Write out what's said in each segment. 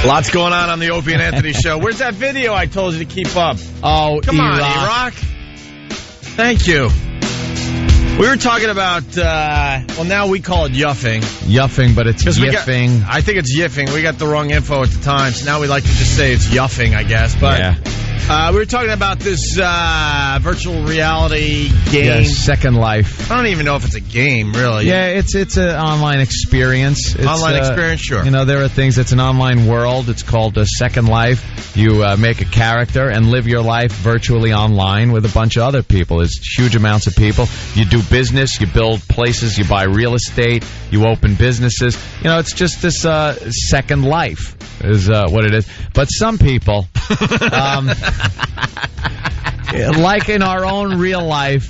Lots going on the Opie and Anthony show. Where's that video I told you to keep up? Oh, come on, E-Rock. Thank you. We were talking about, now we call it yuffing. Yuffing, but it's yiffing. I think it's yiffing. We got the wrong info at the time, so now we like to just say it's yuffing, I guess. But we were talking about this virtual reality game. Yeah, Second Life. I don't even know if it's a game, really. Yeah, it's an online experience. Online experience, sure. You know, there are things, it's an online world. It's called Second Life. You make a character and live your life virtually online with a bunch of other people. There's huge amounts of people. You do business, you build places, you buy real estate, you open businesses. You know, it's just this Second Life is what it is. But some people, like in our own real life,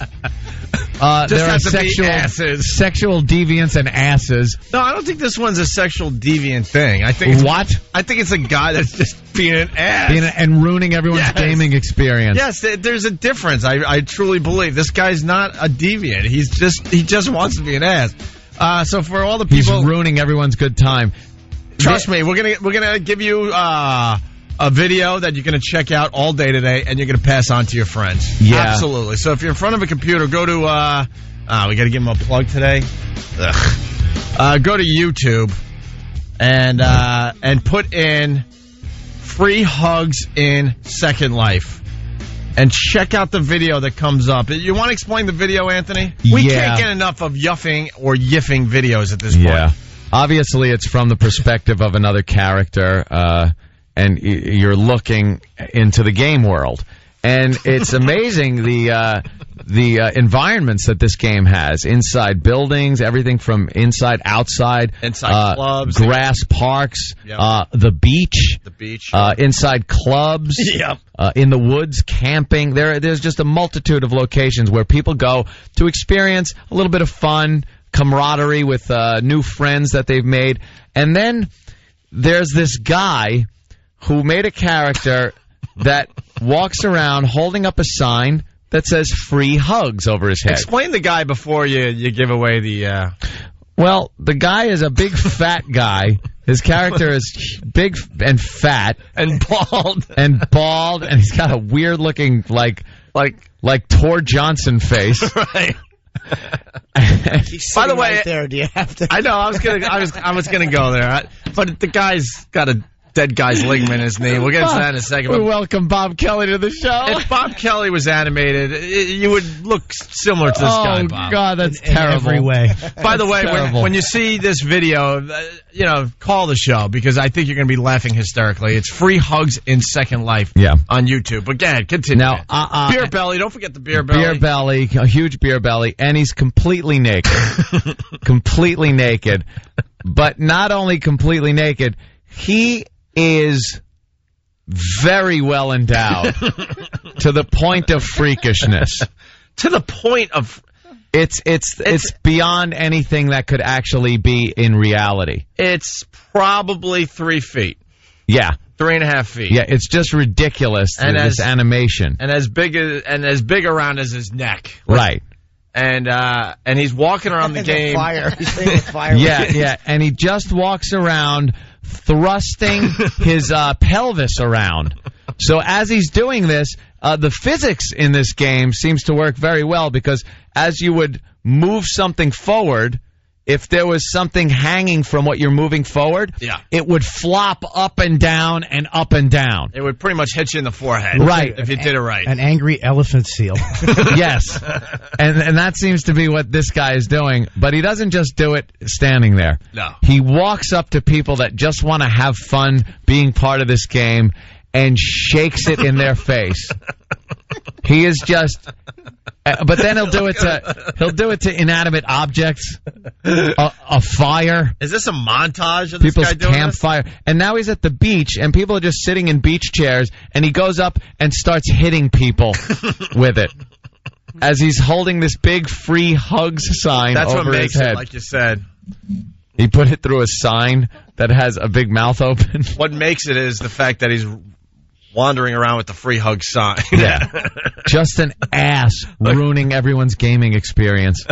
there are sexual deviants and asses. No, I don't think this one's a sexual deviant thing. I think I think it's a guy that's just being an ass. And ruining everyone's gaming experience. Yes, there's a difference. I truly believe this guy's not a deviant. He just wants to be an ass. So for all the people, he's ruining everyone's good time. Trust me, we're gonna give you a video that you're going to check out all day today, and you're going to pass on to your friends. Yeah. Absolutely. So if you're in front of a computer, go to, we got to give them a plug today. Go to YouTube and put in free hugs in Second Life. And check out the video that comes up. You want to explain the video, Anthony? We can't get enough of yuffing or yiffing videos at this point. Yeah. Obviously, it's from the perspective of another character, and you're looking into the game world. And it's amazing the environments that this game has. Inside buildings, everything from inside, outside. Inside clubs. Grass parks. Yep. The beach. Inside clubs. Yep. In the woods, camping. There's just a multitude of locations where people go to experience a little bit of fun, camaraderie with new friends that they've made. And then there's this guy who made a character that walks around holding up a sign that says free hugs over his head. Explain the guy before you give away the... Well, the guy is a big fat guy. His character is big and fat. And bald. And he's got a weird looking, like Tor Johnson face. Right. By the way, right there, do you have to? I know. I was gonna go there, but the guy's got a dead guy's ligament in his knee. We'll get into that in a second. We welcome Bob Kelly to the show. If Bob Kelly was animated, you would look similar to this guy, Bob. Oh, God, that's terrible. In every way. By the way, when you see this video, call the show, because I think you're going to be laughing hysterically. It's free hugs in Second Life on YouTube. But go ahead, continue. Now, beer belly. Don't forget the beer belly. Beer belly, a huge beer belly, and he's completely naked. Completely naked. But not only completely naked, he is very well endowed to the point of freakishness. To the point of... It's beyond anything that could actually be in reality. It's probably 3 feet. Yeah. 3.5 feet. Yeah, it's just ridiculous, this animation. And as big around as his neck. Right. And he's walking around the game. He's playing with fire. Yeah, and he just walks around thrusting his pelvis around. So as he's doing this, the physics in this game seems to work very well, because as you would move something forward, if there was something hanging from what you're moving forward, it would flop up and down and up and down. It would pretty much hit you in the forehead, right? If you did it right. An angry elephant seal. Yes, and that seems to be what this guy is doing. But he doesn't just do it standing there. No, he walks up to people that just want to have fun being part of this game and shakes it in their face. He is just. But then he'll do it to inanimate objects, a fire. Is this a montage of this guy doing campfire? This? And now he's at the beach, and people are just sitting in beach chairs, and he goes up and starts hitting people with it as he's holding this big free hugs sign over his head. That's what makes it, like you said. He put it through a sign that has a big mouth open. What makes it is the fact that he's wandering around with the free hug sign. Yeah. Just an ass ruining everyone's gaming experience.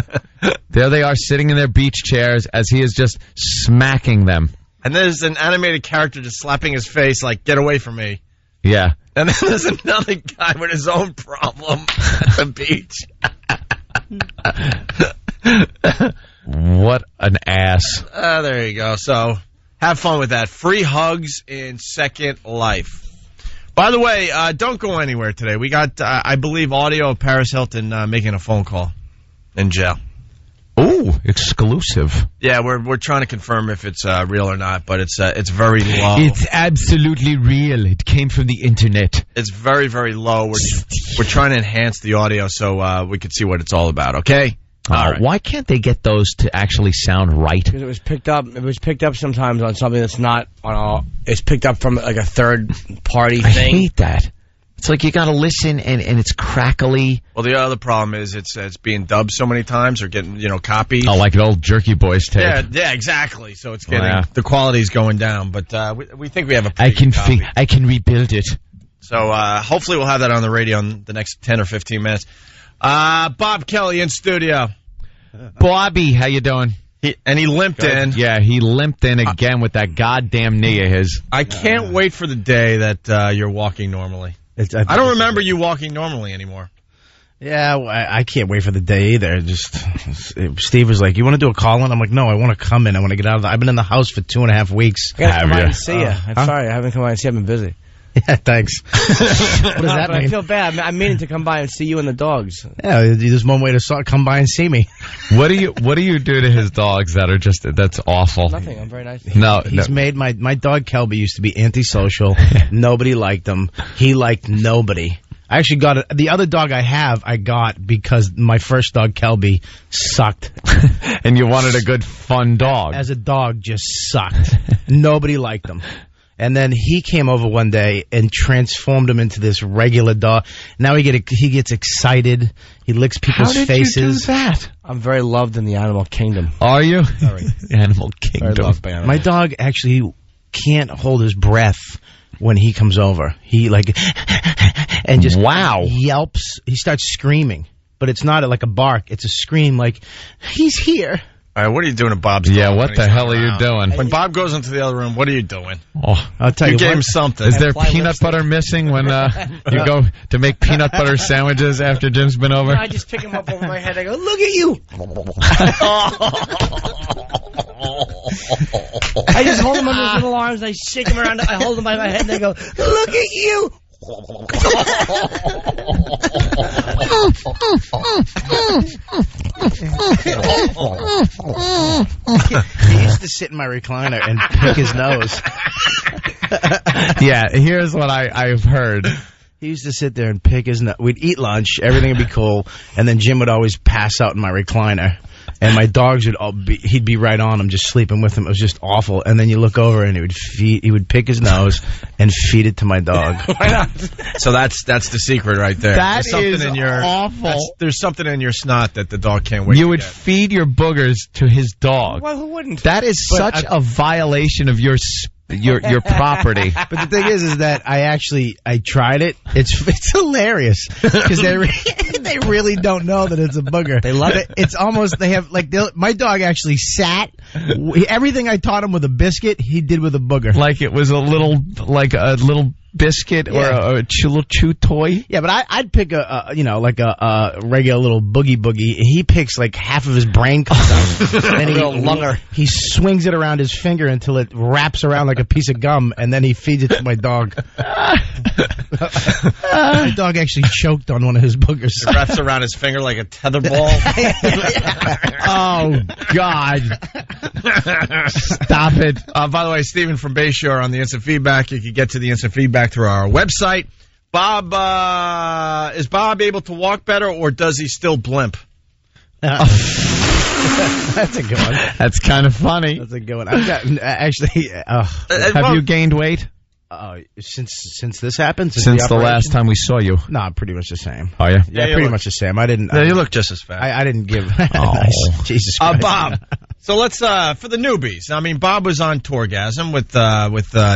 There they are sitting in their beach chairs as he is just smacking them. And there's an animated character just slapping his face like, get away from me. Yeah. And then there's another guy with his own problem at the beach. What an ass. There you go. So have fun with that. Free hugs in Second Life. By the way, don't go anywhere today. We got, I believe, audio of Paris Hilton making a phone call in jail. Ooh, exclusive. Yeah, we're trying to confirm if it's real or not, but it's very low. It's absolutely real. It came from the internet. It's very, very low. We're trying to enhance the audio so we can see what it's all about. Okay. All right. Why can't they get those to actually sound right? Because it was picked up. It was picked up sometimes on something that's not on all. It's picked up from like a third party thing. I hate that. It's like you got to listen and it's crackly. Well, the other problem is it's being dubbed so many times or getting copies. Oh, like an old Jerky Boys tape. Yeah, exactly. So it's getting the quality's going down. But we think we have a I pretty can good copy. I can rebuild it. So hopefully we'll have that on the radio in the next 10 or 15 minutes. Bob Kelly in studio. Bobby, how you doing? He limped in. Yeah, he limped in again with that goddamn knee of his. I can't wait for the day that you're walking normally. I don't remember you walking normally anymore. Yeah, I can't wait for the day either. Steve was like, "You want to do a call-in?" I'm like, "No, I want to come in. I want to get out of the. I've been in the house for 2.5 weeks. I gotta come by and see you. I'm sorry, I haven't come by and see you. I've been busy. Yeah, thanks. What does that mean? I feel bad. I'm meaning to come by and see you and the dogs. Yeah, there's one way to come by and see me. What do you do to his dogs that's awful? Nothing. I'm very nice. He's made my dog Kelby used to be antisocial. Nobody liked him. He liked nobody. I actually got the other dog I got because my first dog Kelby sucked. And you wanted a good fun dog. As a dog, just sucked. Nobody liked him. And then he came over one day and transformed him into this regular dog. Now he gets excited. He licks people's faces. How did you do that? I'm very loved in the animal kingdom. Are you? Sorry. Animal kingdom. Very loved by animals. My dog actually can't hold his breath when he comes over. He and just yelps. He starts screaming, but it's not like a bark. It's a scream like, he's here. All right, what are you doing to Bob's dog? Yeah, what the hell are you doing? When Bob goes into the other room, what are you doing? Oh, I'll tell you. You gave him something. Is there peanut butter missing when you go to make peanut butter sandwiches after Jim's been over? No, I just pick him up over my head. I go, look at you. I just hold him under his little arms. I shake him around. I hold him by my head and I go, look at you. He used to sit in my recliner and pick his nose. Yeah, here's what I've heard. He used to sit there and pick his nose. We'd eat lunch, everything would be cool, and then Jim would always pass out in my recliner. And my dogs he'd be right on him, just sleeping with him. It was just awful. And then you look over and he would pick his nose and feed it to my dog. Why not? So that's the secret right there. That is awful. There's something in your snot that the dog can't wait You to would get. feed your boogers to his dog. Well, who wouldn't? That is such a violation of your property. But the thing is that I tried it. It's hilarious because they really don't know that it's a booger. They love it. It's almost my dog actually sat. Everything I taught him with a biscuit, he did with a booger. Like it was a little biscuit or a little chew toy. Yeah, but I'd pick a regular little boogie. He picks like half of his brain comes out. And he swings it around his finger until it wraps around like a piece of gum, and then he feeds it to my dog. My dog actually choked on one of his boogers. It wraps around his finger like a tether ball. Oh, God. Stop it. By the way, Stephen from Bayshore on the Instant Feedback. You can get to the Instant Feedback through our website. Bob, is Bob able to walk better, or does he still blimp? That's a good one. That's kind of funny. That's a good one. I've got actually. Have you gained weight? Since this happened? Since the last time we saw you? No, pretty much the same. Oh, yeah? Yeah, pretty much the same. I didn't. Yeah, you look just as fat. I didn't give. Oh. Jesus Christ. Bob, So let's for the newbies. I mean, Bob was on Tourgasm with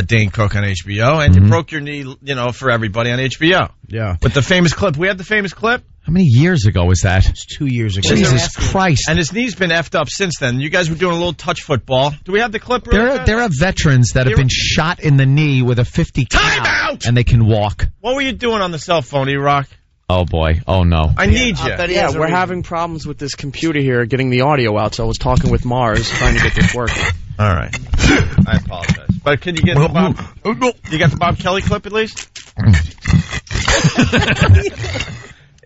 Dane Cook on HBO, and you broke your knee, for everybody on HBO. Yeah. With the famous clip. We have the famous clip. How many years ago was that? It's 2 years ago. Jesus Christ. And his knee's been effed up since then. You guys were doing a little touch football. Do we have the clip? There are veterans that have been shot in the knee with a .50 Time cal, out! and they can walk. What were you doing on the cell phone, E-Rock? Oh, boy. Oh, no. I need you. Yeah, we're having problems with this computer here getting the audio out, so I was talking with Mars trying to get this working. All right. I apologize. But can you get the Bob... You got the Bob Kelly clip at least?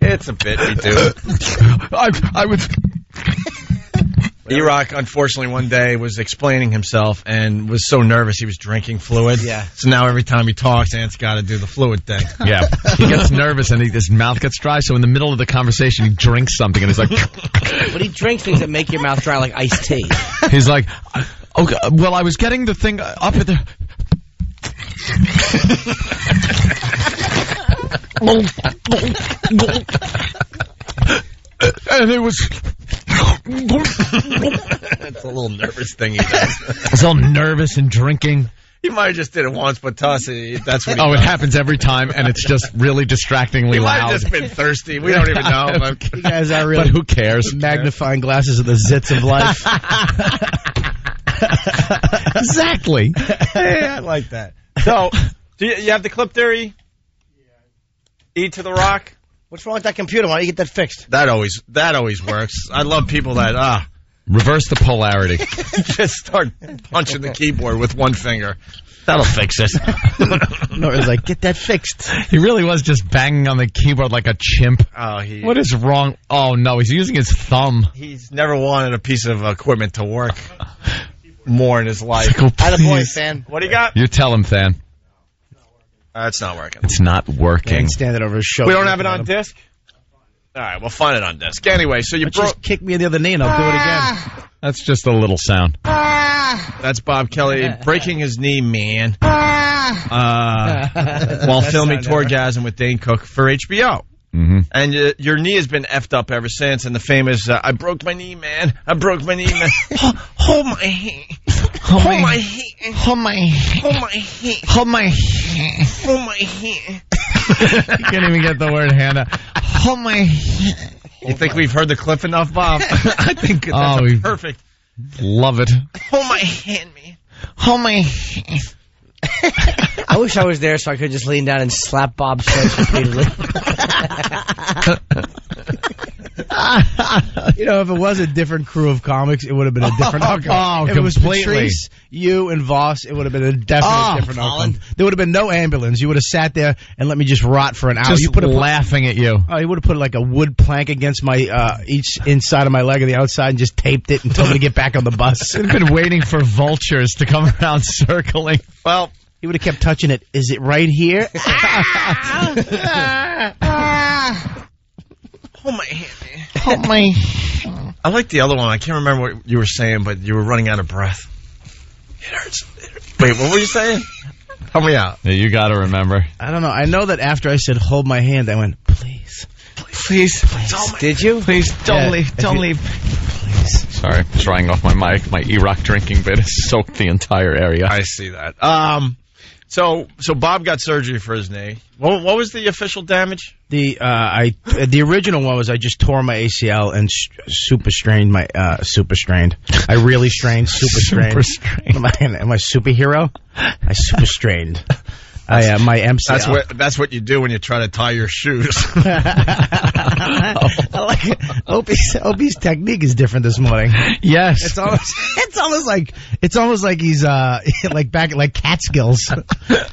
It's a bit we do. I was... E-Rock, unfortunately, one day was explaining himself and was so nervous he was drinking fluid. Yeah. So now every time he talks, Ant's got to do the fluid thing. Yeah. He gets nervous and his mouth gets dry, so in the middle of the conversation, he drinks something and he's like... But he drinks things that make your mouth dry like iced tea. He's like, okay, well, I was getting the thing up at the... And it was... It's a little nervous thing he does. He's all nervous and drinking. He might have just did it once, but to us, that's what he Oh, does. it happens every time, and it's just really distractingly He might loud. have just been thirsty. We don't even know. But You guys are really But who cares? magnifying glasses of the zits of life. Exactly. hey, I like that. So, do you have the clip there, E? E to the rock? What's wrong with that computer? Why don't you get that fixed? That always works. I love people that, Reverse the polarity. just start punching the keyboard with one finger. That'll fix it. No, it was like, get that fixed. He really was just banging on the keyboard like a chimp. What is wrong? Oh, no, he's using his thumb. He's never wanted a piece of equipment to work more in his life. It's like, oh, Attaboy, please. fan. What do you got? You tell him, Fan. It's not working. It's not working. And standing over his shoulder. We don't have it on disc? All right, we'll find it on disc. Anyway, so you broke... Just kick me in the other knee and I'll do it again. That's just a little sound. That's Bob Kelly breaking his knee, man, while filming Tourgasm with Dane Cook for HBO. Mm-hmm. And your knee has been effed up ever since. And the famous, I broke my knee, man. I broke my knee, man. Hold my hand. Hold my hand. Hold my hand. Hold my hand. Hold my hand. Hold my hand. You can't even get the word Hannah. Hold my hand. You think we've heard the clip enough, Bob? I think that's perfect. Love it. Hold my hand, man. Hold my hand. I wish I was there so I could just lean down and slap Bob's face repeatedly. You know, if it was a different crew of comics, it would have been a different outcome. Oh, if it was completely. Patrice, you, and Voss, it would have been a definitely different outcome. There would have been no ambulance. You would have sat there and let me just rot for an hour. Just You put laughing at you. Oh, you would have put like a wood plank against my each inside of my leg and the outside and just taped it and told me to get back on the bus. I've been waiting for vultures to come around circling. Well, he would have kept touching it. Is it right here? hold my hand, man. Hold my... I like the other one. I can't remember what you were saying, but you were running out of breath. It hurts. Wait, what were you saying? Help me out. Yeah, you got to remember. I don't know. I know that after I said hold my hand, I went, please. Please. Did you? Please, don't leave. Don't leave. Please. Sorry, I'm drying off my mic. My E-Rock drinking bit has soaked the entire area. I see that. So Bob got surgery for his knee. What was the official damage? The original one was I just tore my ACL and super strained my super strained. I really strained, super strained. Super strained. Am I a superhero? I super strained. My MCL. That's what you do when you try to tie your shoes. I like it. Opie's technique is different this morning. Yes. It's almost like he's like back at like Catskills.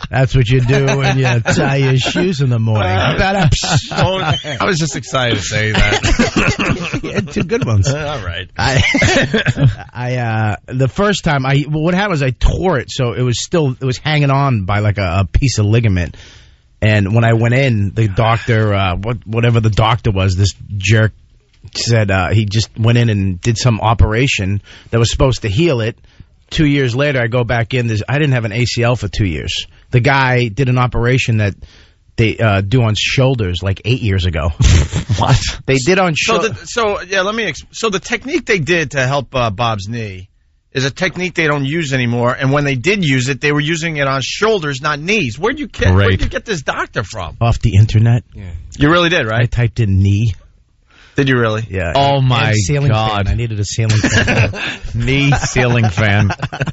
That's what you do when you tie your shoes in the morning. I was just excited to say that. You had two good ones. All right. The first time what happened was I tore it, so it was hanging on by like a piece of ligament. And when I went in, the doctor, whatever the doctor was, this jerk said he just went in and did some operation that was supposed to heal it. 2 years later, I go back in. I didn't have an ACL for 2 years. The guy did an operation that they do on shoulders like 8 years ago. What? They did on shoulders. So the technique they did to help Bob's knee is a technique they don't use anymore. And when they did use it, they were using it on shoulders, not knees. Where'd you get this doctor from? Off the internet. Yeah. You really did, right? I typed in knee. Did you really? Yeah. Oh, my ceiling God. Fan. I needed a ceiling fan. Knee ceiling fan.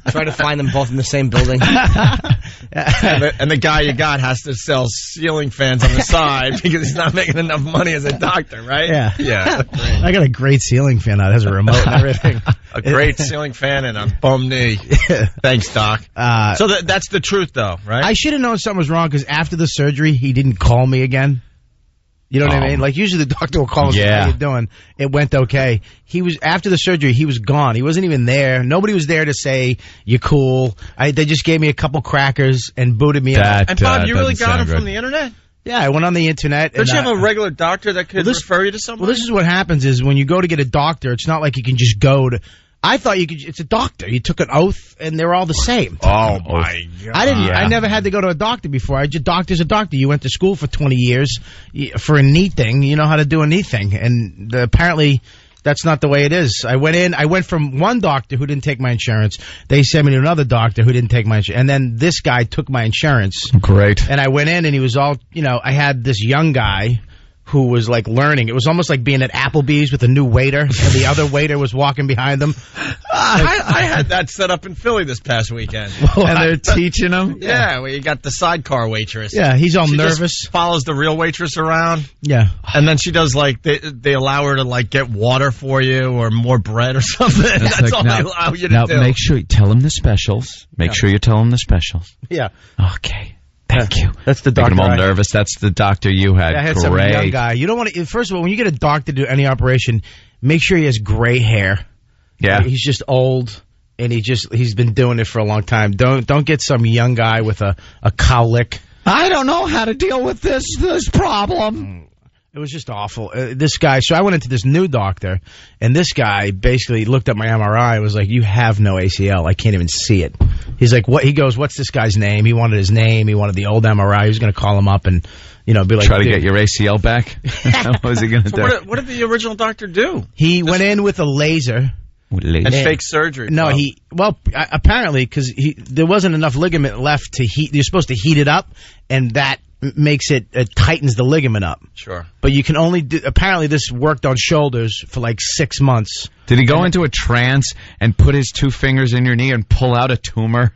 Try to find them both in the same building. And the guy you got has to sell ceiling fans on the side because he's not making enough money as a doctor, right? Yeah. Yeah. I got a great ceiling fan out. It has a remote and everything. A great ceiling fan and a bum knee. Thanks, Doc. So that's the truth, though, right? I should have known something was wrong because after the surgery, he didn't call me again. You know what I mean? Like, usually the doctor will call us, how you doing? It went okay. After the surgery, he was gone. He wasn't even there. Nobody was there to say, you're cool. They just gave me a couple crackers and booted me out. And Bob, you really got him from the internet? Yeah, I went on the internet. Don't you have a regular doctor that could refer you to someone? Well, this is what happens is when you go to get a doctor, it's not like you can just go to... I thought it's a doctor. You took an oath, and they're all the same. Oh, my God. I never had to go to a doctor before. Doctor's a doctor. You went to school for 20 years for a knee thing. You know how to do a knee thing. And apparently, that's not the way it is. I went from one doctor who didn't take my insurance. They sent me to another doctor who didn't take my insurance. And then this guy took my insurance. Great. And I went in, and he was all, I had this young guy who was like learning. It was almost like being at Applebee's with a new waiter, and the other waiter was walking behind them. I had that set up in Philly this past weekend. And they're teaching him? Yeah, well, you got the sidecar waitress. Yeah, he's all she nervous. Just follows the real waitress around. Yeah. And then she does they allow her to get water for you or more bread or something. That's all they allow you to do. Now, make sure you tell them the specials. Make sure you tell them the specials. Yeah. Okay. Thank you. That's the doctor. Making them all nervous. That's the doctor you had. I had some young guy. You don't want to. First of all, when you get a doctor to do any operation, make sure he has gray hair. Yeah. He's just old, and he's been doing it for a long time. Don't get some young guy with a cowlick. I don't know how to deal with this problem. It was just awful. This guy. So I went into this new doctor, and this guy basically looked at my MRI and was like, "You have no ACL. I can't even see it." He's like, "What?" He goes, "What's this guy's name?" He wanted his name. He wanted the old MRI. He was going to call him up and, be like, try to get your ACL back. What was he going to do? What did the original doctor do? He went in with a laser. And fake surgery. No, apparently because there wasn't enough ligament left to heat. You're supposed to heat it up, and that makes it tightens the ligament up. Sure. But you can only apparently this worked on shoulders for like 6 months. Did he go into a trance and put his 2 fingers in your knee and pull out a tumor?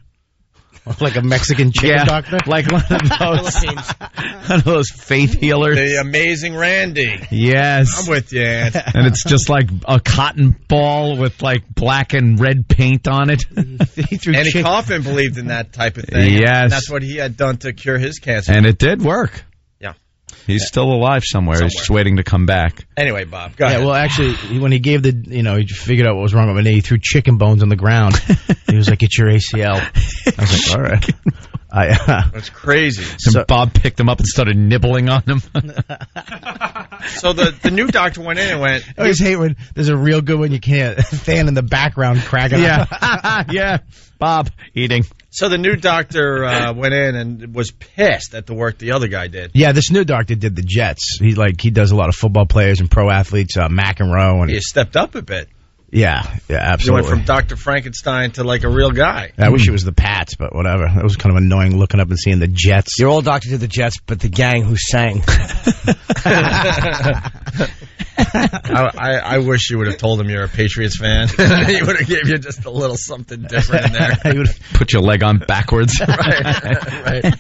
Like a Mexican chicken doctor? Like one of those faith healers. The amazing Randy. Yes. I'm with you, Ant. And it's just like a cotton ball with like black and red paint on it. Andy Kaufman believed in that type of thing. Yes. And that's what he had done to cure his cancer. And it did work. Yeah. He's still alive somewhere. He's just waiting to come back. Anyway, Bob, go ahead. Well, actually, when he gave he figured out what was wrong with my knee, he threw chicken bones on the ground. He was like, "It's your ACL." I was like, "All right." That's crazy. So Bob picked him up and started nibbling on him. So the new doctor went in and went... I always hate when there's a real good one you can't. Fan in the background cracking up. Yeah. Bob eating. So the new doctor went in and was pissed at the work the other guy did. Yeah, this new doctor did the Jets. He does a lot of football players and pro athletes, McEnroe. And he stepped up a bit. Yeah, absolutely. You went from Dr. Frankenstein to like a real guy. I wish it was the Pats, but whatever. It was kind of annoying looking up and seeing the Jets. Your old doctor did the Jets, but the gang who sang. I wish you would have told him you're a Patriots fan. He would have gave you just a little something different in there. He would have put your leg on backwards. Right.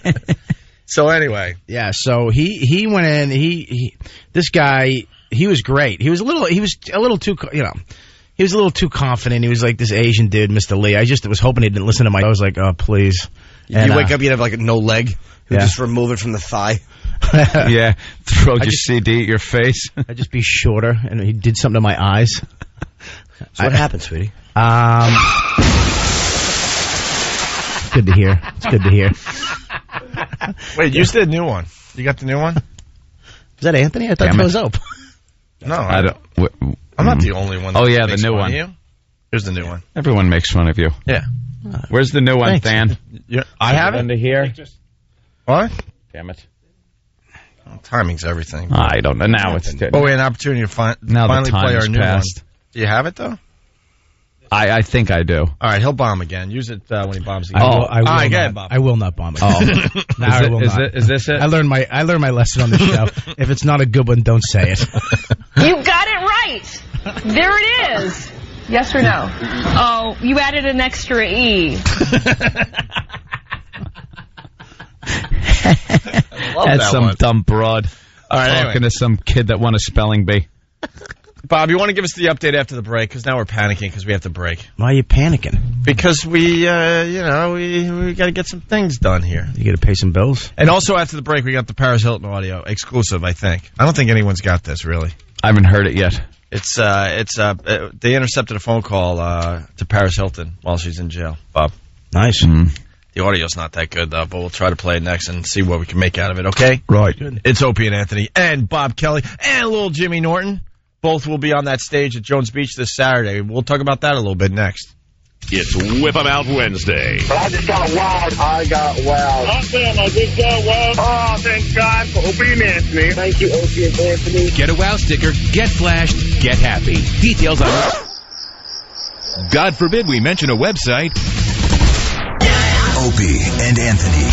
So anyway. Yeah, so he went in, this guy, he was great. He was a little too confident. He was like this Asian dude, Mr. Lee. I just was hoping he didn't listen to I was like, "Oh, please." And, you wake up, you'd have like no leg. You just remove it from the thigh. Yeah, throw your CD at your face. I'd just be shorter, and he did something to my eyes. So what happened, sweetie? It's good to hear. It's good to hear. Wait, you said new one. You got the new one? Is that Anthony? I thought that was Ope. No, I don't. I'm not the only one. Oh yeah, the new one. Here's the new one. Everyone makes fun of you. Yeah. Where's the new one, Thanks. Than? I have it. Under here. What? Damn it. Well, timing's everything. I don't know. Now it's... Oh, we had an opportunity to finally play our new one. Do you have it, though? I think I do. All right, he'll bomb again. Use it when he bombs again. I will not bomb it. I will not. Is this it? I learned my lesson on the show. If it's not a good one, don't say it. You got it right. There it is. Yes or no? Oh, you added an extra E. That's some dumb broad. All right, Talking to some kid that won a spelling bee. Bob, you want to give us the update after the break? Because now we're panicking because we have to break. Why are you panicking? Because we got to get some things done here. You got to pay some bills. And also after the break, we got the Paris Hilton audio exclusive. I think. I don't think anyone's got this really. I haven't heard it yet. They intercepted a phone call to Paris Hilton while she's in jail. Bob, nice. The audio's not that good though, but we'll try to play it next and see what we can make out of it. Okay? Right. Good. It's Opie and Anthony and Bob Kelly and little Jimmy Norton. Both will be on that stage at Jones Beach this Saturday. We'll talk about that a little bit next. It's Whip 'em Out Wednesday. But I just got wild. I got wild. I just got wild. Oh, thank God for Opie and Anthony. Thank you, Opie and Anthony. Get a wow sticker, get flashed, get happy. Details on God forbid we mention a website. Opie and Anthony.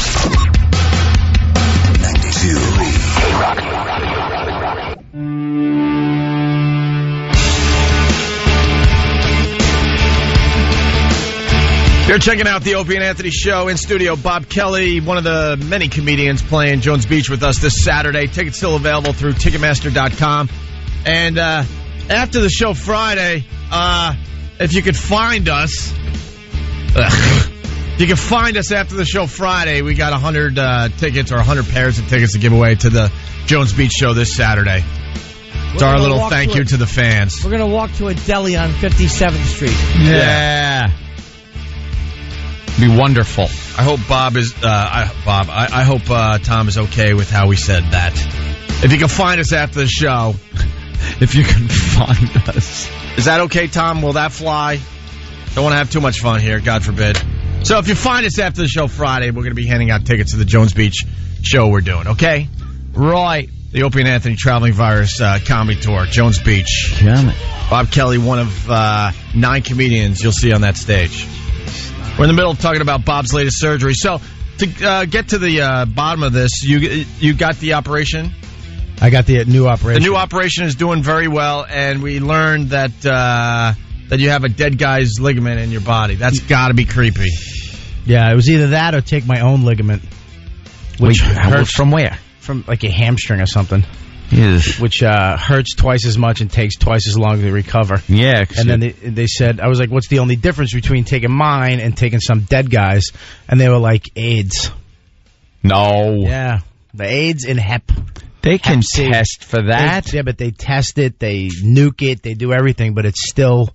92.3. You're checking out the Opie and Anthony show. In studio, Bob Kelly, one of the many comedians playing Jones Beach with us this Saturday. Tickets still available through Ticketmaster.com. And after the show Friday, if you could find us... If you can find us after the show Friday, we got 100 tickets or 100 pairs of tickets to give away to the Jones Beach show this Saturday. It's our little thank you to the fans. We're going to walk to a deli on 57th Street. Yeah. Be wonderful. I hope Bob is, I hope Tom is okay with how we said that. If you can find us after the show. If you can find us. Is that okay, Tom? Will that fly? Don't want to have too much fun here, God forbid. So if you find us after the show Friday, we're going to be handing out tickets to the Jones Beach show we're doing, okay? Right. The Opie and Anthony Traveling Virus Comedy Tour, Jones Beach. Damn it. Bob Kelly, one of 9 comedians you'll see on that stage. We're in the middle of talking about Bob's latest surgery. So to get to the bottom of this, you got the operation? I got the new operation. The new operation is doing very well, and we learned that you have a dead guy's ligament in your body. That's got to be creepy. Yeah, it was either that or take my own ligament. Which hurts from where? From like a hamstring or something. Yes. Which hurts twice as much and takes twice as long to recover. Yeah. And then they said, I was like, what's the only difference between taking mine and taking some dead guys? And they were like, AIDS. No. Yeah. The AIDS and Hep. They can test for that. Yeah, but they test it, they nuke it, they do everything, but it's still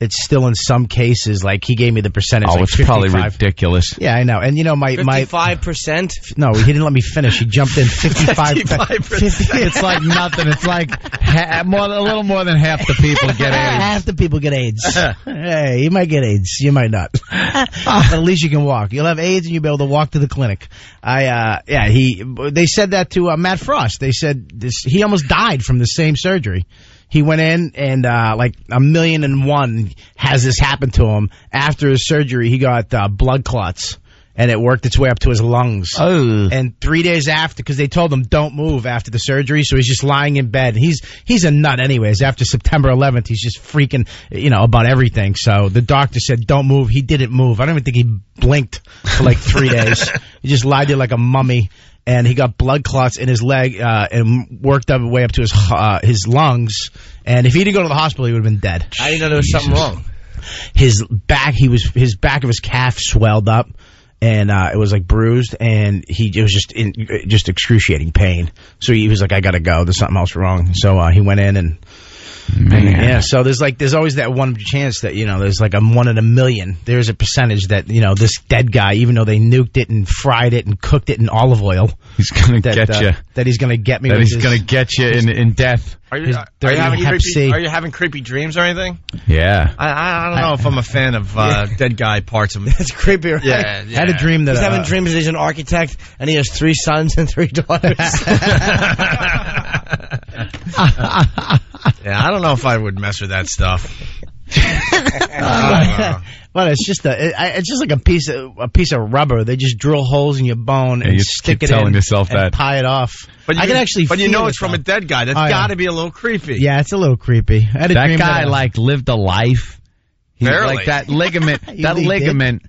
in some cases, like he gave me the percentage. Oh, like it's 55. probably ridiculous. Yeah, I know. And you know, my 55%? No, he didn't let me finish. He jumped in 55%. It's like nothing. It's like a little more than half the people get AIDS. Half the people get AIDS. Hey, you might get AIDS. You might not. But at least you can walk. You'll have AIDS and you'll be able to walk to the clinic. They said that to Matt Frost. They said he almost died from the same surgery. He went in and like 1,000,001 has this happen to him. After his surgery, he got blood clots, and it worked its way up to his lungs. Oh! And 3 days after, because they told him don't move after the surgery, so he's just lying in bed. He's a nut, anyways. After September 11th, he's just freaking, about everything. So the doctor said don't move. He didn't move. I don't even think he blinked for like 3 days. He just lied there like a mummy. And he got blood clots in his leg and worked up way up to his lungs. And if he didn't go to the hospital, he would have been dead. I didn't know there was something wrong. His back of his calf swelled up, and it was like bruised, and it was just excruciating pain. So he was like, "I gotta go. There's something else wrong." So he went in and Man. Yeah, so there's always that one chance that, there's like a 1 in a million. There's a percentage that, this dead guy, even though they nuked it and fried it and cooked it in olive oil, he's going to get you. That he's going to get me That with he's going to get you in death. Are you having creepy dreams or anything? Yeah. I don't know if I'm a fan of dead guy parts of me. That's creepy, right? Yeah. I had a dream that he's having dreams that he's an architect and he has 3 sons and 3 daughters. Yeah, I don't know if I would mess with that stuff. Well, it's just like a piece of rubber. They just drill holes in your bone and you stick keep it telling in yourself and that. pie it off. But I can actually, but feel it's from a dead guy. That's got to be a little creepy. Yeah, it's a little creepy. I had a That dream guy lived a life. Barely. Like that ligament, did?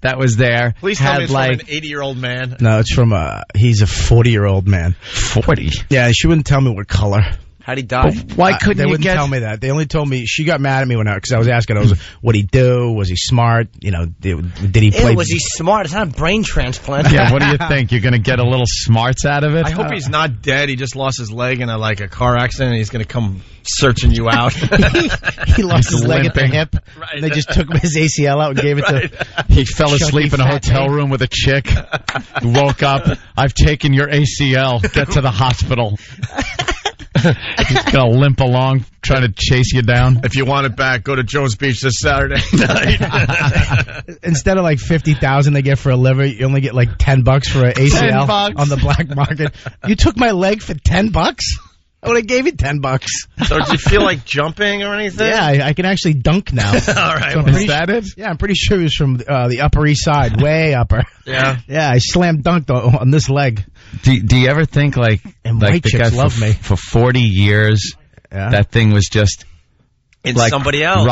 that was there. Please tell me had it's from an 80-year-old man. No, it's from he's a 40-year-old man. 40. Yeah, she wouldn't tell me what color. How'd he die? Why couldn't they you wouldn't get? tell me that. They only told me she got mad at me because I was asking. What'd he do? Was he smart? Did he play? Was he smart? It's not a brain transplant. Yeah, what do you think? You're going to get a little smarts out of it? I hope he's not dead. He just lost his leg in a car accident, and he's going to come searching you out. He lost his leg at the limping. hip. Right. They just took his ACL out and gave it to. He fell asleep Chunky in a fat hotel man. room with a chick. Woke up. I've taken your ACL. Get to the hospital. He's going to limp along, trying to chase you down. If you want it back, go to Jones Beach this Saturday night. Instead of like $50,000 they get for a liver, you only get like $10 for an ACL $10. on the black market. You took my leg for $10? I would have gave you $10. So do you feel like jumping or anything? Yeah, I can actually dunk now. All right. So Is that it? Yeah, I'm pretty sure he was from the Upper East Side, way upper. Yeah. Yeah, I slam dunked on this leg. Do you ever think And white the chicks guy love me. for 40 years, Yeah. that thing was just It's somebody else.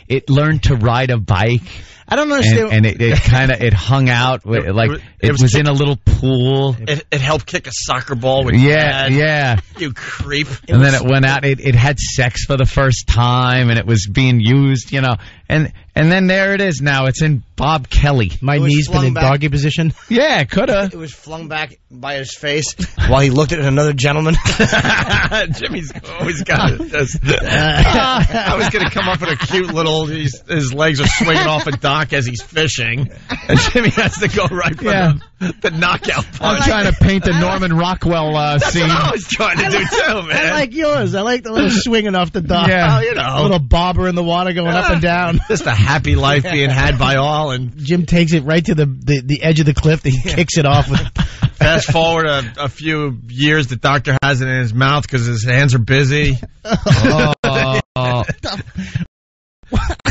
It learned to ride a bike. I don't understand. And it hung out it was in a little pool. It helped kick a soccer ball with Yeah, Dad. yeah. You creep. And then it went out. It had sex for the first time, and it was being used, And then there it is now. It's in Bob Kelly. My It was knee's been flung in back. doggy position. Yeah, coulda. It was flung back by his face while he looked at another gentleman. Jimmy's always got it. I was going to come up with a cute little, his legs are swinging off a dock as he's fishing, and Jimmy has to go right for the knockout I'm punch. trying to paint the Norman Rockwell That's scene. what I was trying to do too, man. I like yours. I like the little swinging off the dock. Yeah. A little bobber in the water going up and down. Just a happy life being had by all, and Jim takes it right to the edge of the cliff. And he kicks it off with. fast forward a few years, the doctor has it in his mouth because his hands are busy.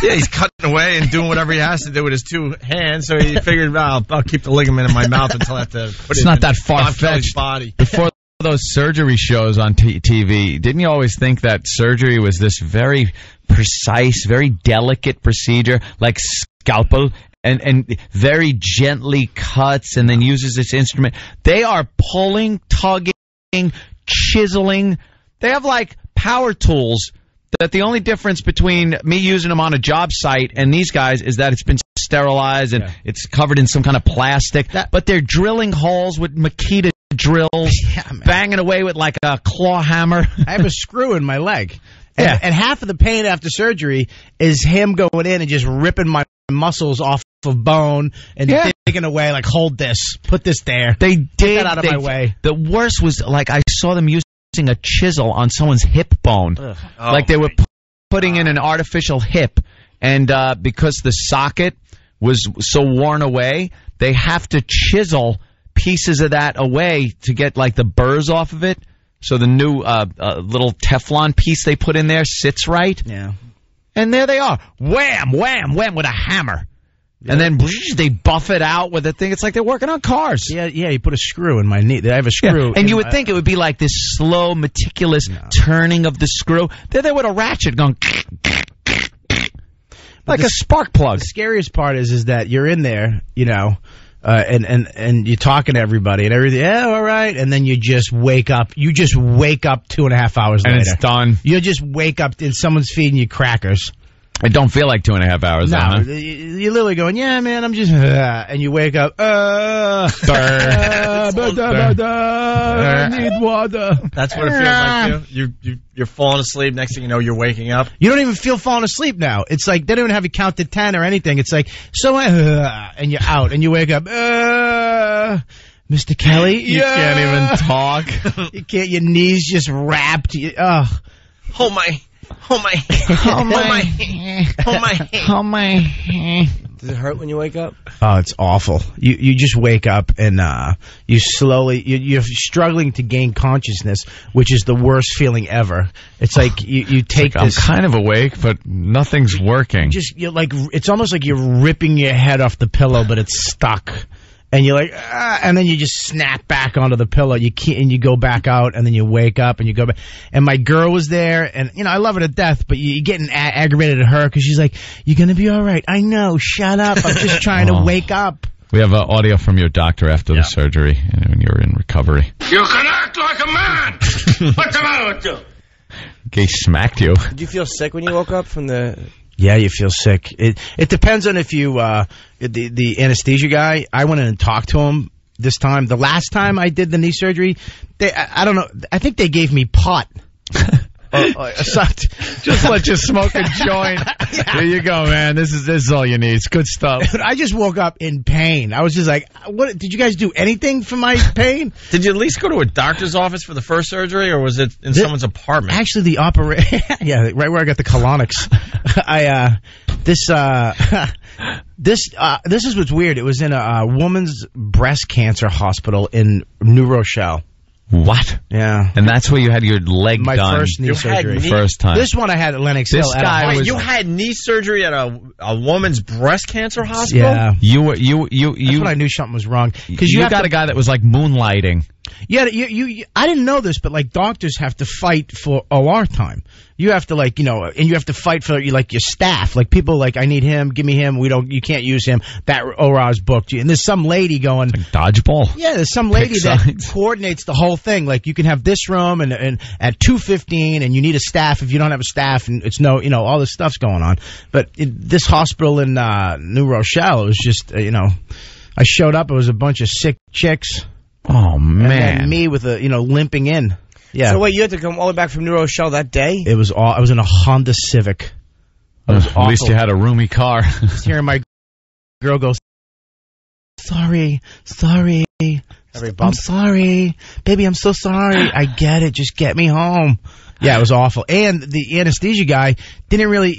Yeah, he's cutting away and doing whatever he has to do with his 2 hands. So he figured, I'll keep the ligament in my mouth until I have to put It's it not in that Bob Kelly's far-fetched. body. Before those surgery shows on TV, didn't you always think that surgery was this very precise, very delicate procedure, like scalpel, and very gently cuts and then uses this instrument? They are pulling, tugging, chiseling. They have like power tools that the only difference between me using them on a job site and these guys is that it's been sterilized and it's covered in some kind of plastic. But they're drilling holes with Makita drills, banging away with like a claw hammer. I have a screw in my leg. Yeah. And half of the pain after surgery is him going in and just ripping my muscles off of bone and digging away like, hold this, put this there. They Get did. that out of my way. The worst was like I saw them using a chisel on someone's hip bone. Like they were putting in an artificial hip, and because the socket was so worn away, they have to chisel pieces of that away to get like the burrs off of it. So the new little Teflon piece they put in there sits right. Yeah. And there they are. Wham, wham, wham with a hammer. And then they buff it out with a thing. It's like they're working on cars. Yeah, you put a screw in my knee. I have a screw. Yeah. And you would think it would be like this slow, meticulous turning of the screw. They're there with a ratchet going like a spark plug. The scariest part is that you're in there, and you're talking to everybody and everything. Yeah, all right. And then you just wake up. You just wake up 2.5 hours later. And it's done. You just wake up and someone's feeding you crackers. It don't feel like 2.5 hours. No, though, huh? you're literally going, yeah, man, I'm just, and you wake up, Burr. I need water. That's what it feels like to you. You're falling asleep. Next thing you know, you're waking up. You don't even feel falling asleep now. It's like they don't even have you count to 10 or anything. It's like, and you're out, and you wake up, Mr. Kelly. You can't even talk. You can't, your knees just wrapped. Oh my. Does it hurt when you wake up? Oh, it's awful. You just wake up and you slowly you're struggling to gain consciousness, which is the worst feeling ever. It's like you take like this. I'm kind of awake, but nothing's working. You're like it's almost like you're ripping your head off the pillow, but it's stuck. And you're like, and then you just snap back onto the pillow. You can't, and you go back out, and then you wake up, and you go back. And my girl was there, and I love her to death, but you're getting aggravated at her because she's like, "You're gonna be all right." I know. Shut up. I'm just trying to wake up. We have audio from your doctor after the surgery when you were in recovery. You can act like a man. What's the matter with you? He smacked you. Did you feel sick when you woke up from the... Yeah, you feel sick. It depends on if you the anesthesia guy. I went in and talked to him this time. The last time I did the knee surgery, I don't know. I think they gave me pot. Just let you smoke a joint. Yeah. There you go, man. This is all you need. It's good stuff. I just woke up in pain. I was just like, "What? Did you guys do anything for my pain?" Did you at least go to a doctor's office for the first surgery, or was it in someone's apartment? Actually, the yeah, right where I got the colonics. This is what's weird. It was in a woman's breast cancer hospital in New Rochelle. What? Yeah. And that's where you had your leg my done. My first knee surgery. First time. This one I had at Lenox Hill. This guy you had knee surgery at a woman's breast cancer hospital? Yeah. You That's when I knew something was wrong. Because you got a guy that was like moonlighting. Yeah, I didn't know this, but like doctors have to fight for OR time. You have to and you have to fight for your staff. Like people like, I need him, give me him. You can't use him. That OR is booked. And there's some lady going like dodgeball. Yeah, there's some lady that coordinates the whole thing. Like you can have this room and at 2:15, and you need a staff if you don't have a staff, and it's all this stuff's going on. But this hospital in New Rochelle, it was just I showed up. It was a bunch of sick chicks. Oh man! And then me with limping in. Yeah. So wait, you had to come all the way back from New Rochelle that day? It was I was in a Honda Civic. At least you had a roomy car. Hearing my girl go, sorry, I'm sorry, baby, I'm so sorry. I get it. Just get me home. Yeah, it was awful. And the anesthesia guy didn't really.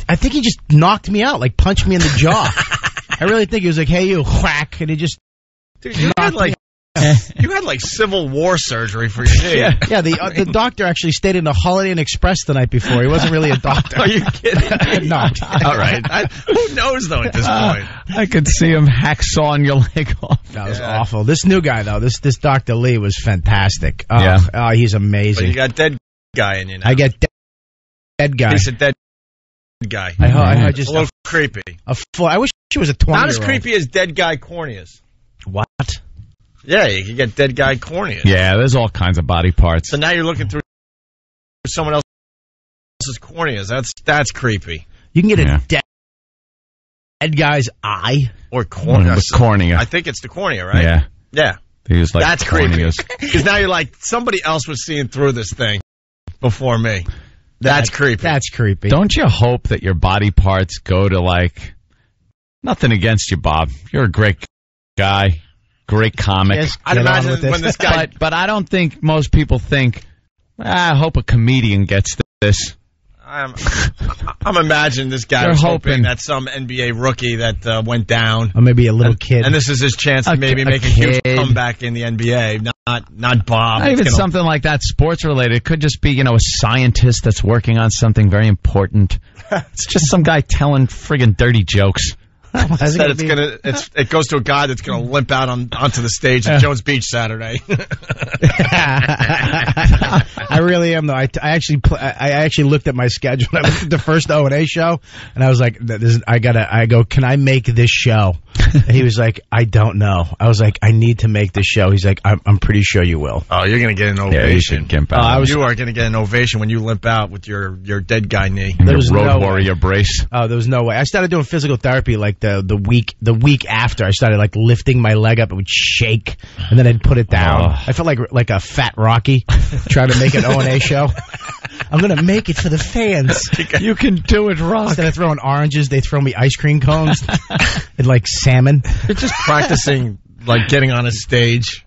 I think he just knocked me out, like punched me in the jaw. I really think he was like, "Hey, you," whack, and he just. Dude, you had like Civil War surgery for your knee. Yeah. The doctor actually stayed in the Holiday Inn Express the night before. He wasn't really a doctor. Are you kidding? No. All right. Who knows though at this point? I could see him hacksawing your leg off. That was awful. This new guy though, this Dr. Lee was fantastic. Oh, he's amazing. But you got dead guy in you now. I get dead guy. He's a dead guy. I just a little creepy. I wish she was a 20-year-old. Not as creepy as dead guy corneas. What? Yeah, you can get dead guy corneas. Yeah, there's all kinds of body parts. So now you're looking through someone else's corneas. That's creepy. You can get a dead guy's eye or cornea. Cornea. I think it's the cornea, right? Yeah. That's creepy. Because now you're like, somebody else was seeing through this thing before me. That's creepy. That's creepy. Don't you hope that your body parts go to nothing against you, Bob. You're a great guy. Great comic. Yes, I'd imagine when this guy... But I don't think most people think, I hope a comedian gets this. I'm imagining this guy was hoping that some NBA rookie that went down. Or maybe a little kid. And this is his chance to maybe make a huge comeback in the NBA. Not Bob. Not even something like that sports related. It could just be, a scientist that's working on something very important. It's just some guy telling friggin' dirty jokes. It goes to a guy that's going to limp out onto the stage at Jones Beach Saturday. I really am though. I actually looked at my schedule. I looked at the first O&A show, and I was like, can I make this show? And he was like, I don't know. I was like, I need to make this show. He's like, I'm pretty sure you will. Oh, you're going to get an ovation. You are going to get an ovation when you limp out with your dead guy knee. There was Road Warrior brace. Oh, there was no way. I started doing physical therapy like the week after, I started like lifting my leg up. It would shake, and then I'd put it down. I felt like a fat Rocky trying to make an O&A show. I'm gonna make it for the fans. You can do it, Rock. Instead of throwing oranges, they throw me ice cream cones and like salmon. You're just practicing like getting on a stage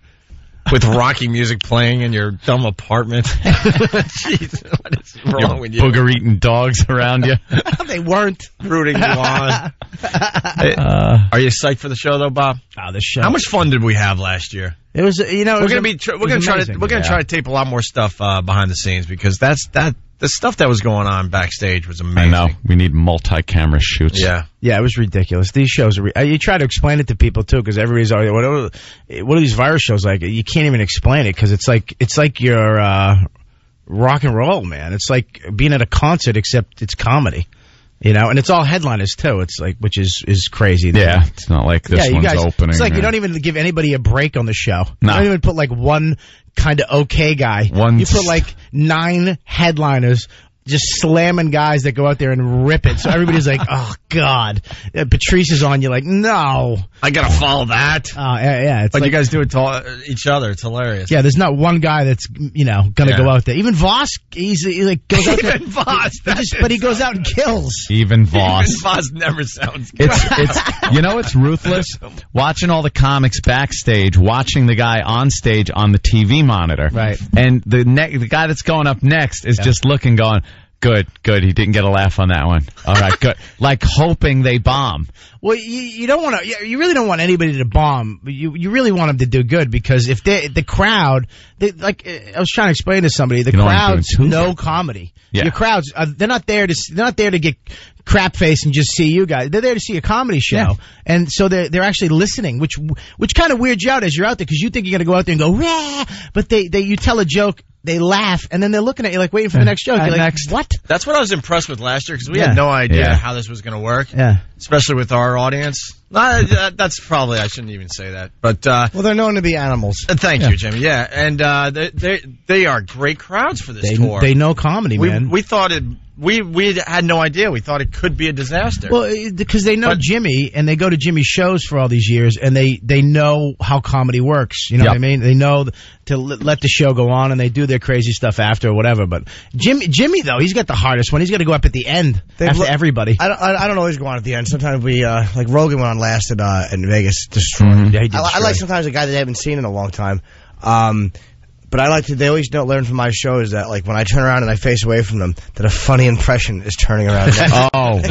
with Rocky music playing in your dumb apartment. Jeez, what is wrong with you? Booger-eating dogs around you. They weren't Rooting you on. Hey, are you psyched for the show though, Bob? Oh, the show. How much fun did we have last year? It was, we're gonna try to tape a lot more stuff behind the scenes because the stuff that was going on backstage was amazing. I know. We need multi-camera shoots. Yeah, it was ridiculous. These shows are. You try to explain it to people too, because everybody's always, what are these virus shows like? You can't even explain it because it's like you're rock and roll, man. It's like being at a concert except it's comedy. And it's all headliners too. It's like, which is crazy. Yeah, it's not like this one's opening. It's like you don't even give anybody a break on the show. No. You don't even put like one kind of okay guy. You put like 9 headliners just slamming guys that go out there and rip it. So everybody's like, oh, God. Patrice is on. You're like, no. I got to follow that. Yeah. It's but like, you guys do it to each other. It's hilarious. Yeah, there's not one guy that's, going to go out there. Even Voss, he like goes out there. Even Voss. But he goes out and kills. Even Voss. Even Voss never sounds good. It's ruthless. Watching all the comics backstage, watching the guy on stage on the TV monitor. Right. And the guy that's going up next is just looking, going, Good. He didn't get a laugh on that one. All right, good. Like hoping they bomb. Well, you don't want to. You really don't want anybody to bomb. You really want them to do good because if the crowd, like I was trying to explain to somebody, the crowd's no comedy. Yeah. Your crowds, they're not there to get crap face and just see you guys. They're there to see a comedy show, and so they're actually listening, which kind of weirds you out as you're out there because you think you're gonna go out there and go, rah! But you tell a joke. They laugh, and then they're looking at you like waiting for the next joke. You're like, what? That's what I was impressed with last year because we had no idea how this was going to work. Yeah. Especially with our audience. That's probably, I shouldn't even say that. But well, they're known to be animals. Thank you, Jimmy. Yeah, and they are great crowds for this tour. They know comedy, man. We thought it. We had no idea. We thought it could be a disaster. Well, because they know Jimmy, and they go to Jimmy's shows for all these years, and they know how comedy works. You know what I mean? They know to let the show go on, and they do their crazy stuff after or whatever. But Jimmy though, he's got the hardest one. He's got to go up at the end after everybody. I don't always go on at the end. Sometimes we like Rogan went on last in Vegas, destroyed. Mm-hmm. Yeah, he did I like sometimes a guy that they haven't seen in a long time. But I like to. They always don't learn from my shows that like when I turn around and I face away from them, that a funny impression is turning around. Oh,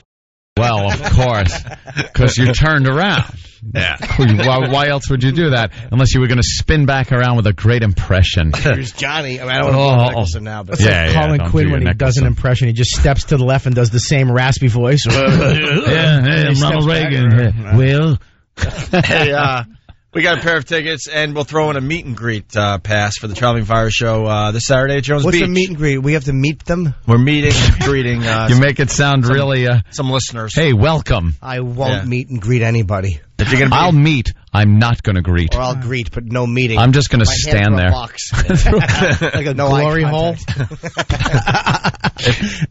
well, of course, because you turned around. Yeah. Why else would you do that unless you were going to spin back around with a great impression? Here's Johnny. I mean, I don't want to Nicholson now, but Colin Quinn when he does an impression, he just steps to the left and does the same raspy voice. Hey, I'm Ronald Reagan. Will. Hey, we got a pair of tickets, and we'll throw in a meet and greet pass for the Traveling Fire Show this Saturday at Jones Beach. What's a meet and greet? We have to meet them? We're meeting and greeting. You make it sound really... some listeners. Hey, welcome. I won't meet and greet anybody. If you're gonna I'll meet. I'm not going to greet. Or I'll greet, but no meeting. I'm just going to stand there. Like a glory hole.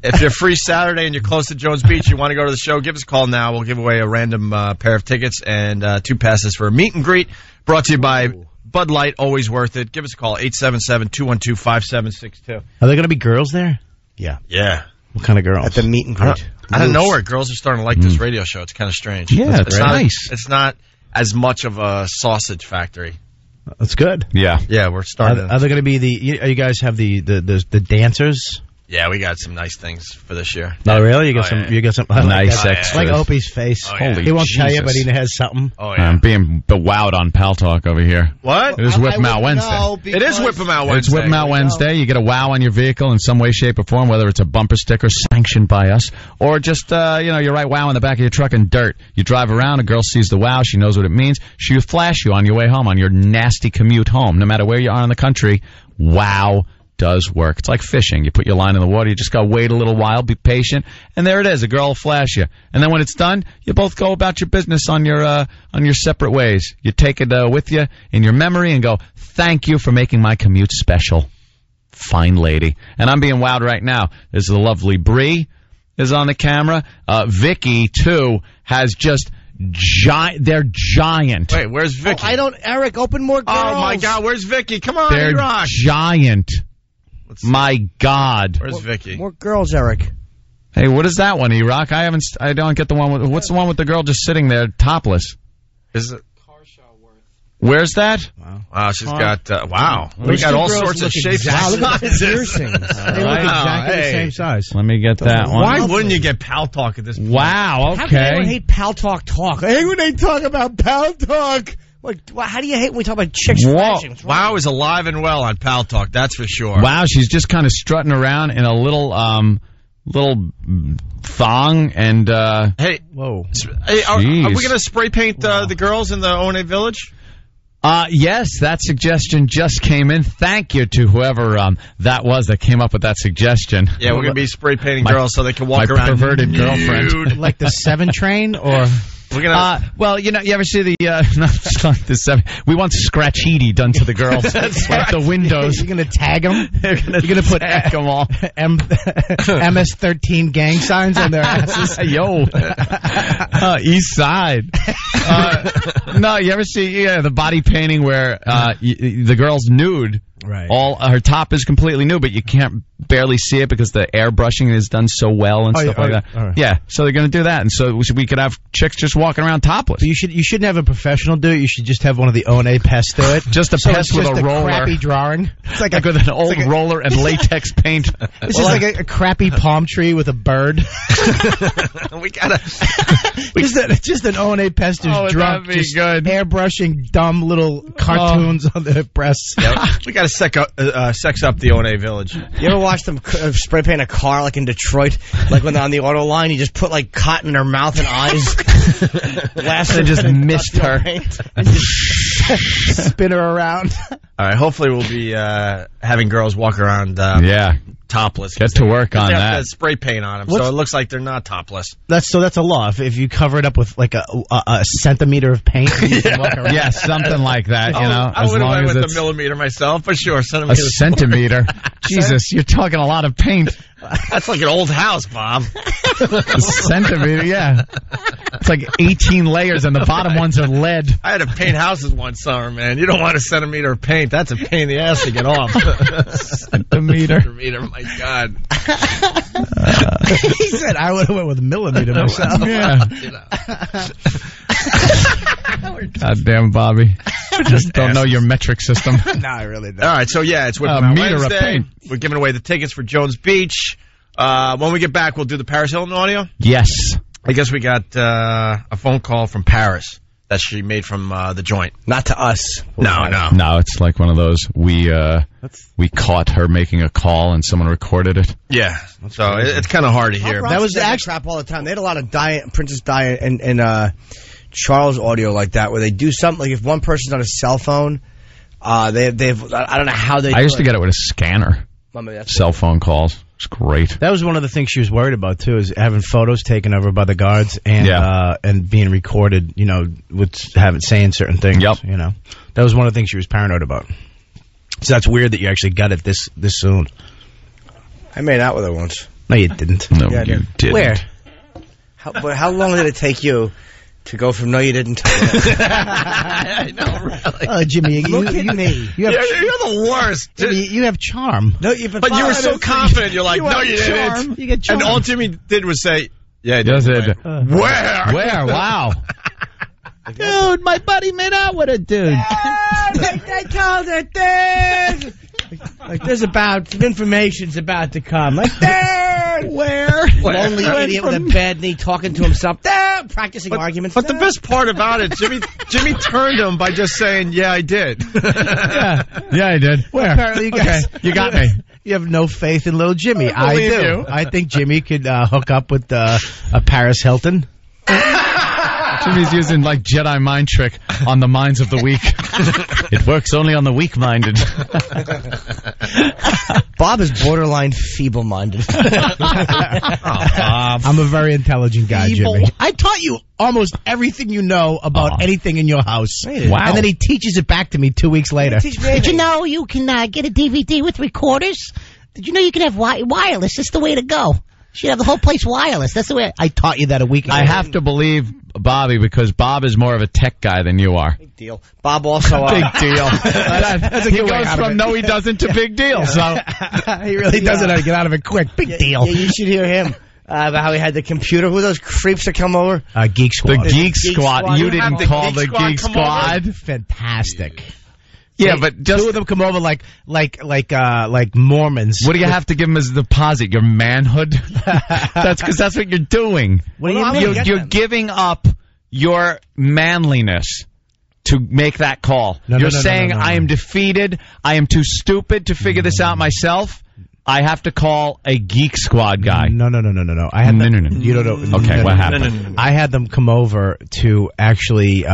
If you're free Saturday and you're close to Jones Beach, you want to go to the show, give us a call now. We'll give away a random pair of tickets and 2 passes for a meet and greet. Brought to you by Bud Light, always worth it. Give us a call, 877-212-5762. Are there going to be girls there? Yeah. Yeah. What kind of girls? At the meet and greet. Out of nowhere, girls are starting to like this radio show. It's kind of strange. Yeah, it's nice. It's not as much of a sausage factory. That's good. Yeah. Yeah, we're starting. Are there going to be you guys have the dancers? Yeah, we got some nice things for this year. Oh, really? You got some nice extras. Like Opie's face. Holy He won't tell you, Jesus. but he has something. Oh, yeah. I'm being wowed on Pal Talk over here. What? It is Whip 'em Out Wednesday. It is Whip 'em Out Wednesday. It's Whip 'em Out Wednesday. You get a wow on your vehicle in some way, shape, or form, whether it's a bumper sticker sanctioned by us, or just, you write wow in the back of your truck in dirt. You drive around, a girl sees the wow, she knows what it means. She'll flash you on your way home, on your nasty commute home. No matter where you are in the country, wow does work. It's like fishing. You put your line in the water, you just got to wait a little while, be patient, and there it is. A girl will flash you. And then when it's done, you both go about your business on your separate ways. You take it with you in your memory and go, thank you for making my commute special. Fine lady. And I'm being wowed right now. There's the lovely Bree is on the camera. Vicky, too, has just They're giant. Wait, where's Vicky? Eric, open more girls. Oh, my God, where's Vicky? Come on, They're E-Rock. giant. My God. Where's Vicky? More girls, Eric. Hey, what is that one, E-Rock? I don't get the one with... What's the one with the girl just sitting there topless? Is it? Where's that? Wow, she's got... wow. We Those got two all girls sorts of look shapes exactly- and Look at the sizes. piercings. They look exactly the same size. Let me get that one. Why wouldn't you get Pal Talk at this point? Wow, How can anyone okay. hate Pal Talk? I hate when they talk about Pal Talk. Like, how do you hate when we talk about chicks flashing? What's wrong? Wow is alive and well on Pal Talk, that's for sure. Wow, she's just kind of strutting around in a little thong and... Hey, whoa. Hey, are we Jeez. going to spray paint the girls in the O&A Village? Yes, that suggestion just came in. Thank you to whoever that was that came up with that suggestion. Yeah, we're going to be spray painting My- girls so they can walk my around perverted nude. girlfriend. Like the 7 train, or... We're gonna, well, you ever see the not the 7? We want scratchiti done to the girls at the windows. You're going to tag them? You're going to put tag them all. MS-13 gang signs on their asses? Yo. East Side. No, you ever see the body painting where the girl's nude? Right. Her top is completely nude, but you can't barely see it because the airbrushing is done so well and stuff like that. Right. Yeah, so they're going to do that, and so we could have chicks just walking around topless. But you shouldn't have a professional do it. You should just have one of the O&A pests do it. Just a pest with just a roller. Crappy drawing. It's like with an old roller and latex paint. This is like a crappy palm tree with a bird. we gotta. Just an O&A pest who's drunk, that'd be just good. airbrushing dumb little cartoons on their breasts. We gotta sex up the O&A Village. You ever watch them spray paint a car like in Detroit? Like when they're on the auto line, you just put like cotton in her mouth and eyes. They just missed her. And just Spin her around. All right, hopefully we'll be having girls walk around topless. Get to work on they that. have to spray paint on them, so it looks like they're not topless. That's a law. If you cover it up with like a centimeter of paint, you can walk around. Yeah, something like that, you know. I as would have long went as with it's the millimeter myself, but sure, a centimeter. Jesus, you're talking a lot of paint. That's like an old house, Bob. A centimeter, yeah. It's like 18 layers, and the bottom ones are lead. I had to paint houses one summer, man. You don't want a centimeter of paint. That's a pain in the ass to get off. Centimeter. Centimeter, my God. He said I would have went with millimeter myself. Yeah. Goddamn, Bobby. I just don't know your metric system. No, I really don't. All right, so yeah, it's Whipping A Out meter of Wednesday. paint. We're giving away the tickets for Jones Beach. When we get back, we'll do the Paris Hilton audio. Yes. I guess we got a phone call from Paris that she made from the joint. not to us. No, it's like one of those. We caught her making a call and someone recorded it. Yeah, so it's kind of hard to hear. That was actually crap all the time. They had a lot of Princess Diana and Charles audio like that, where they do something like if one person's on a cell phone, they've I don't know how they. I used to get it with a scanner. Cell phone calls. It's great. That was one of the things she was worried about too, is having photos taken over by the guards and being recorded. You know, with saying certain things. Yep. You know, that was one of the things she was paranoid about. So that's weird that you actually got it this soon. I made out with her once. No, you didn't. No, Yeah, I you did. didn't. Where? How long did it take you to go from no, you didn't to yes? I know, really. Oh, Jimmy, Look at me. You have, You're the worst. Jimmy, you have charm. No, But you were so confident. You're like, no, you didn't. You get charm. And all Jimmy did was say, yeah, I did. Yes, it- Where? Where? Wow. Dude, my buddy made out with a dude. I told her, dude. Like there's some information's about to come. Like dude, where? Lonely idiot with a bad knee talking to himself. Dude, practicing arguments. But the best part about it, Jimmy turned him by just saying, yeah, I did. Yeah, I did. Where? Apparently you guys, You got me. You have no faith in little Jimmy. I believe do. you. I think Jimmy could hook up with a Paris Hilton. Jimmy's using like Jedi mind trick on the minds of the weak. It works only on the weak-minded. Bob is borderline feeble-minded. I'm a very intelligent guy, Jimmy. I taught you almost everything you know about anything in your house. Wow. And then he teaches it back to me 2 weeks later. Did you know you can get a DVD with recorders? Did you know you can have wireless? It's the way to go. She'd have the whole place wireless. That's the way I taught you that a week ago. I have to believe Bobby because Bob is more of a tech guy than you are. Big deal. Bob also... Big deal. That's a he good way goes out of from it. no he doesn't to big deal. So He really does it how to get out of it quick. Big deal. Yeah, you should hear him. About how he had the computer. Who are those creeps that come over? Geek Squad. the Geek Squad. Squad. You You didn't have the call Geek the Squad Geek come Squad. Fantastic. Yeah, but just Two of them come over like Mormons. what do you have to give him as a deposit? Your manhood? That's because that's what you're doing. What do you Well, mean? I'm gonna You're giving up your manliness to make that call. No, You're no, saying, no. I am defeated. I am too stupid to figure this out myself. I have to call a Geek Squad guy. No. I had them, No. You don't know. Okay, what happened? I had them come over to actually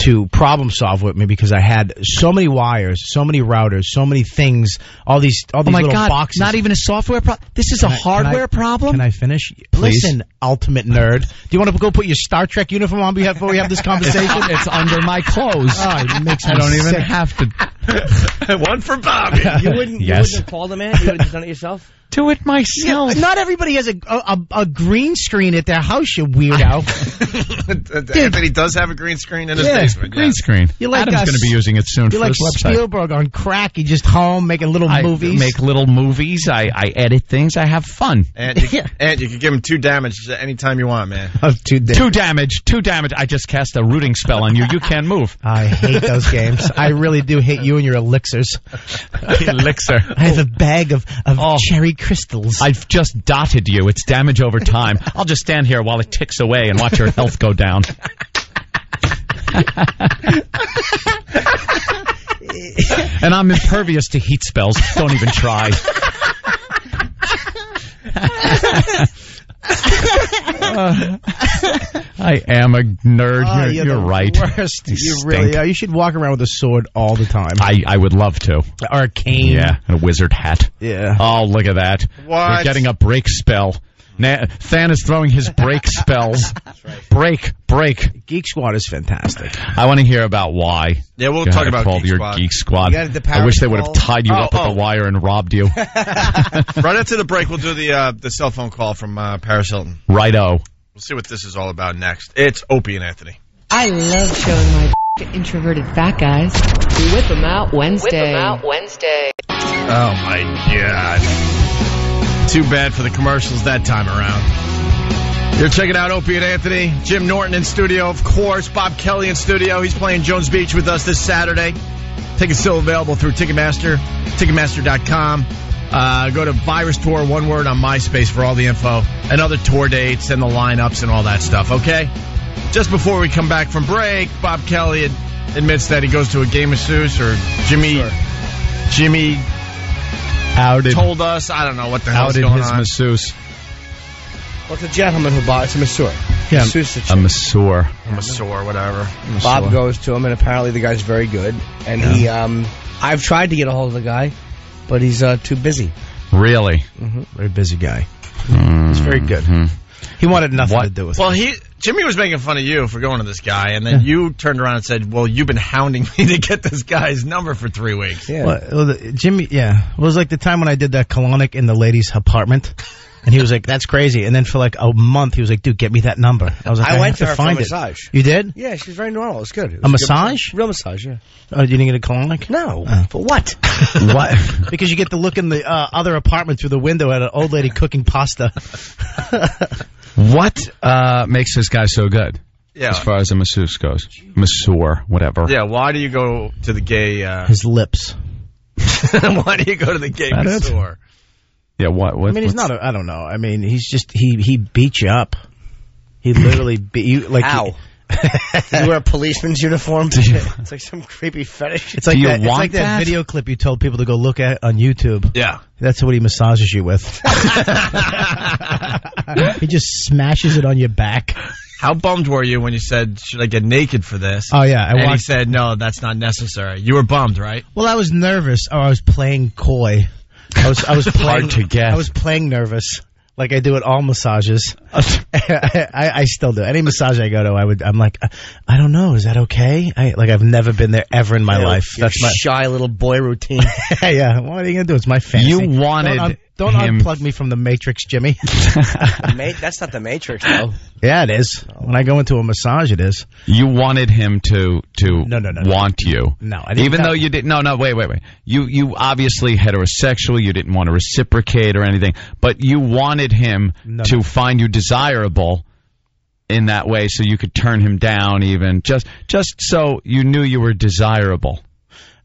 to problem solve with me because I had so many wires, so many routers, so many things, all these Oh my little God! boxes. Not even a software problem. This is a hardware problem. Can I finish? Please. Listen, ultimate nerd. Do you want to go put your Star Trek uniform on before we have this conversation? It's under my clothes. Oh, it makes me I don't even sick. have to One for Bobby. You wouldn't have called him, man? You would have just done it yourself? do it myself. Not everybody has a green screen at their house, you weirdo. Anthony does have a green screen in his Yeah, basement. Green screen. You like Adam's us- going to be using it soon You're for like his website. Spielberg on crack. You just home making little I movies. make little movies. I edit things. I have fun. And you can give him 2 damage anytime you want, man. Two days. Two damage. I just cast a rooting spell on you. You can't move. I hate those games. I really do hate you and your elixirs. Elixir. I have a bag of cherry crystals. I've just dotted you. It's damage over time. I'll just stand here while it ticks away and watch your health go down. And I'm impervious to heat spells. Don't even try. I am a nerd. You're right. Worst. You really are. You should walk around with a sword all the time. I would love to. Or a cane. Yeah, and a wizard hat. Yeah. Oh, look at that. What? We're getting a break spell. Than is throwing his break spells. Break. Geek Squad is fantastic. I want to hear about why. Yeah, we'll you talk had about called Geek your Squad. Geek Squad. You got the I wish they would have power tied you up with the wire and robbed you. Right after the break, we'll do the cell phone call from Paris Hilton. Righto. We'll see what this is all about next. It's Opie and Anthony. I love showing my to introverted fat guys. We whip them out Wednesday. Oh, my God. Too bad for the commercials that time around. You're checking out Opie and Anthony. Jim Norton in studio, of course. Bob Kelly in studio. He's playing Jones Beach with us this Saturday. Tickets still available through Ticketmaster, Ticketmaster.com. Go to Virus Tour, one word, on MySpace for all the info and other tour dates and the lineups and all that stuff, okay? Just before we come back from break, Bob Kelly admits that he goes to a gay masseuse, or Jimmy Outed. told us. I don't know what the hell's Outed going his on. masseuse. Well, it's a gentleman who bought. It's a masseur. Yeah, A masseur. Masseur, whatever. Bob goes to him, and apparently the guy's very good. And he, I've tried to get a hold of the guy, but he's too busy. Really? Very busy guy. Mm-hmm. He's very good. He wanted nothing to do with Well, it. Jimmy was making fun of you for going to this guy, and then you turned around and said, well, you've been hounding me to get this guy's number for 3 weeks. Yeah. Well, Jimmy, yeah. It was like the time when I did that colonic in the ladies' apartment. And he was like, that's crazy. And then for like a month, he was like, dude, get me that number. I was like, I went have to her for a find it. massage. You did? Yeah, she's very normal. It's good. It was A good massage? Real massage, yeah. Oh, you didn't get a colonic? No. For what? What? Because you get to look in the other apartment through the window at an old lady cooking pasta. What makes this guy so good? Yeah. As far as a masseuse goes. Masseur, whatever. Yeah, why do you go to the gay... His lips. why do you go to the gay masseur? Yeah, what? I mean, he's not I don't know. I mean, he's just, he beat you up. He literally beat you. Like, How? You wear a policeman's uniform? It's like some creepy fetish. It's like Do you that, it's want like that that? video clip you told people to go look at on YouTube. Yeah. That's what he massages you with. He just smashes it on your back. How bummed were you when you said, should I get naked for this? Oh, yeah. And he said, no, that's not necessary. You were bummed, right? Well, I was nervous, or I was playing coy. I was playing, Hard to get. I was playing nervous, like I do at all massages. I still do. Any massage I go to, I'm like, I don't know, is that okay? I've never been there ever in my life. Your That's my shy little boy routine. yeah. What are you gonna do? It's my fancy. You wanted Don't unplug me from the Matrix, Jimmy. That's not the Matrix, though. Yeah, it is. When I go into a massage, it is. You wanted him to No. want you. No, I didn't. Even though you didn't. No, wait. You obviously heterosexual. You didn't want to reciprocate or anything, but you wanted him to find you desirable in that way, so you could turn him down, even just so you knew you were desirable.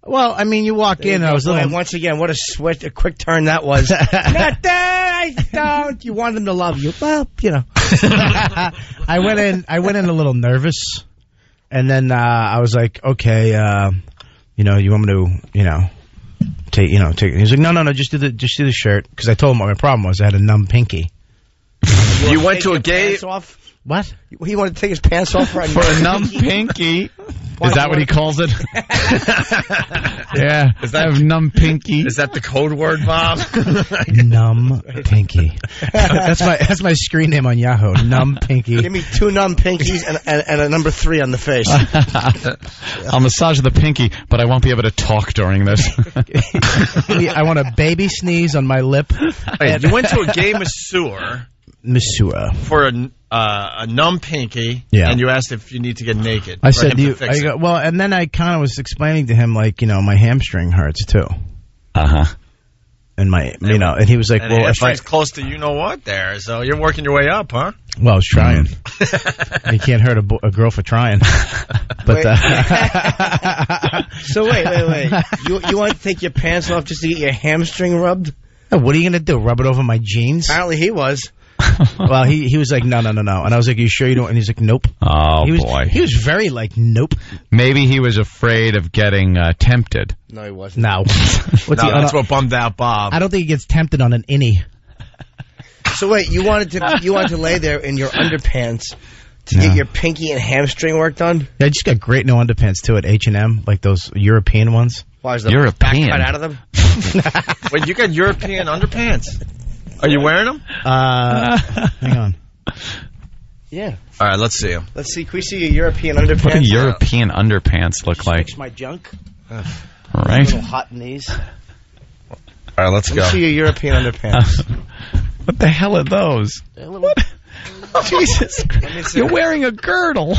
Well, I mean, you walk in, and I was and once again, what a quick turn that was. Not that I don't. You want them to love you. Well, you know. I went in a little nervous, and then I was like, okay, you want me to, take. He's like, no, just do the shirt, because I told him what my problem was. I had a numb pinky. You went to a gay. What? He wanted to take his pants off for a numb pinky. Is that what he calls it? Yeah. I have numb pinky. Is that the code word, Bob? Numb pinky. That's my screen name on Yahoo. Numb pinky. Give me 2 numb pinkies and a number 3 on the face. I'll massage the pinky, but I won't be able to talk during this. I want a baby sneeze on my lip. Wait, you went to a gay masseur. For a numb pinky, and you asked if you need to get naked. I said, and then I kind of was explaining to him, like, my hamstring hurts too. And and he was like, well, if it's close to what there, so you're working your way up, huh? Well, I was trying. You can't hurt a girl for trying. But so wait. You want to take your pants off just to get your hamstring rubbed? What are you going to do? Rub it over my jeans? Apparently he was. Well, he was like, no. And I was like, you sure you don't? And he's like, nope. Oh, boy. He was very like, nope. Maybe he was afraid of getting tempted. No, he wasn't. No. That's what bummed out Bob. I don't think he gets tempted on an innie. So wait, you wanted to lay there in your underpants to get your pinky and hamstring work done? Yeah, I just got great new underpants, too, at H&M, like those European ones. Why is the European? back cut out of them? Wait, you got European underpants? Are you wearing them? Hang on. Yeah. All right, let's see them. Let's see. Can we see your European underpants? What do European underpants look like? Fix my junk. Right. A little hot in these. All right, let's go. Let's see your European underpants. What the hell are those? What? Jesus. You're wearing a girdle.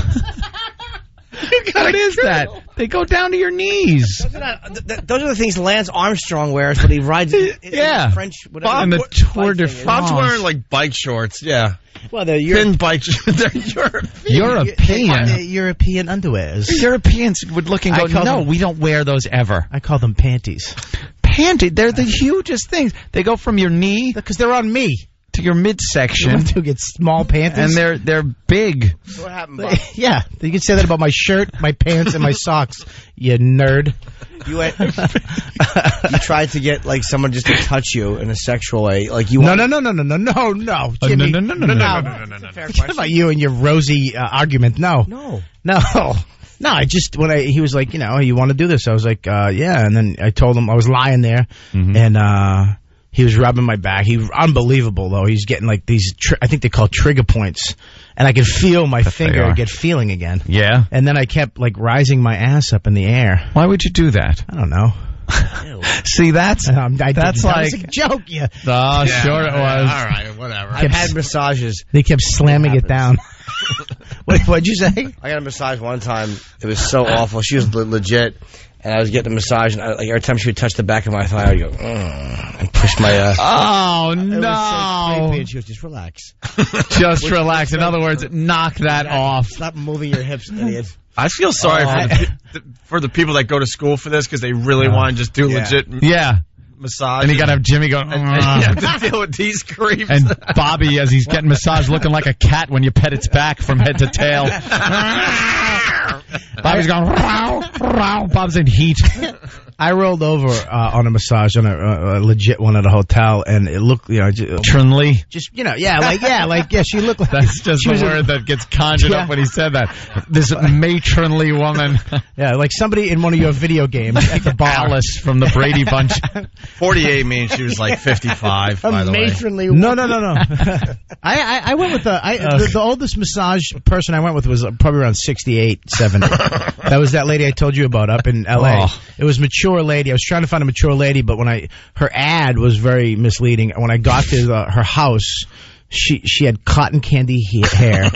What is that? They go down to your knees. Those are the things Lance Armstrong wears when he rides in French. Bob, in the Tour de France. Bob's wearing like bike shorts, yeah. Well, they're thin bike shorts. They're European. European underwears. Europeans would look and go, we don't wear those ever. I call them panties. Panties? They're the hugest things. They go from your knee. Because they're on me. To your midsection. To get small panties. And they're big. So what happened, Bob? Yeah, you can say that about my shirt, my pants, and my socks, you nerd. You tried to get like someone just to touch you in a sexual way, like you. No, want... no, Jimmy. No. Fair question. About you and your rosy argument. No. I just he was like, you want to do this? I was like, yeah. And then I told him I was lying there, and he was rubbing my back. Unbelievable though. He's getting like these. I think they call trigger points, and I could feel my finger get feeling again. Yeah. And then I kept like rising my ass up in the air. Why would you do that? I don't know. See, that's like a joke. Yeah. Oh, sure it was. All right, whatever. I've had massages. They kept slamming it down. What'd you say? I got a massage one time. It was so awful. She was legit. And I was getting a massage, and every time she would touch the back of my thigh, I would go, and push my... oh, no. It was so creepy, and she was just relax. Just relax. In other words, knock that off. Stop moving your hips, idiot. I feel sorry for the people that go to school for this because they really want to just do legit massage. And you got to have Jimmy going, and you have to deal with these creeps. And Bobby, as he's getting massaged, looking like a cat when you pet its back from head to tail. Bobby's going, Bob's in heat. I rolled over on a massage on a legit one at a hotel, and it looked, matronly. Just, she looked like that's just the word that gets conjured up when he said that. This matronly woman. Yeah, like somebody in one of your video games at the bar. Alice from the Brady Bunch. 48 means she was like 55. By the way. Matronly woman. No. I went with the oldest massage person I went with was probably around 68, 70. That was that lady I told you about up in L.A. Oh. It was mature lady. I was trying to find a mature lady, but her ad was very misleading. When I got to her house, she had cotton candy hair.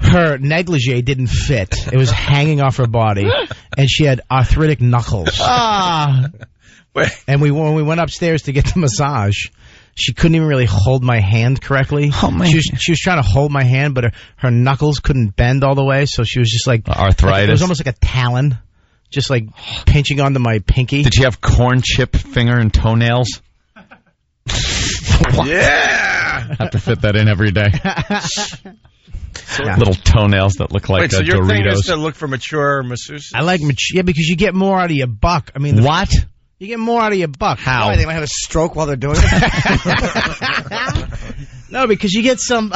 Her negligee didn't fit. It was hanging off her body, and she had arthritic knuckles. And when we went upstairs to get the massage, she couldn't even really hold my hand correctly. Oh, man. She was trying to hold my hand, but her knuckles couldn't bend all the way, so she was just like... Arthritis? It was almost like a talon, just like pinching onto my pinky. Did she have corn chip finger and toenails? Yeah! Have to fit that in every day. Little toenails that look like so your Doritos. Thing is to look for mature masseuses? I like mature, yeah, because you get more out of your buck. I mean, what? You get more out of your buck. How? They might have a stroke while they're doing it. No, because you get some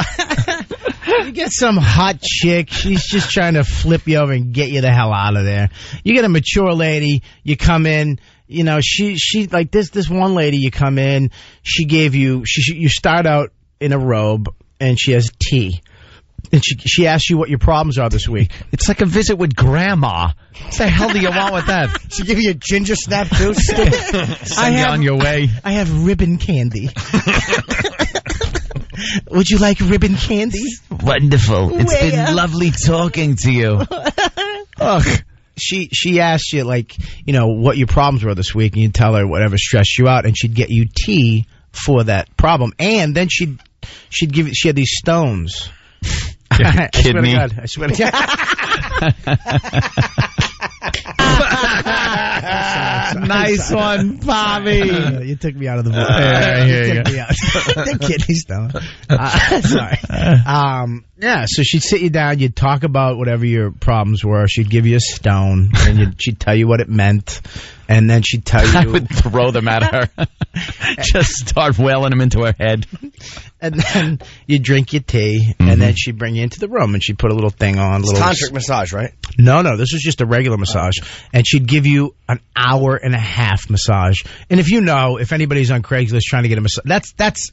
hot chick. She's just trying to flip you over and get you the hell out of there. You get a mature lady. You come in. You know, she like this one lady. You come in. She gave you. You start out in a robe, and she has tea. And she asks you what your problems are this week. It's like a visit with Grandma. What the hell do you want with that? She give you a ginger snap, too? Send you on your way. I have ribbon candy. Would you like ribbon candy? Wonderful. It's been lovely talking to you. Ugh. She asked you, like, you know, what your problems were this week, and you'd tell her whatever stressed you out, and she'd get you tea for that problem. And then she had these stones. Kidney. I swear to God. Nice one, Bobby. You took me out of the voice. You took me out. The kidney stone. Sorry. Yeah, so she'd sit you down. You'd talk about whatever your problems were. She'd give you a stone, and she'd tell you what it meant. And then she'd tell you... I would throw them at her. Just start wailing them into her head. And then you drink your tea, and then she'd bring you into the room, and she'd put a little thing on. It's tantric massage, right? No, this was just a regular massage. And she'd give you an hour-and-a-half massage. And if anybody's on Craigslist trying to get a massage, that's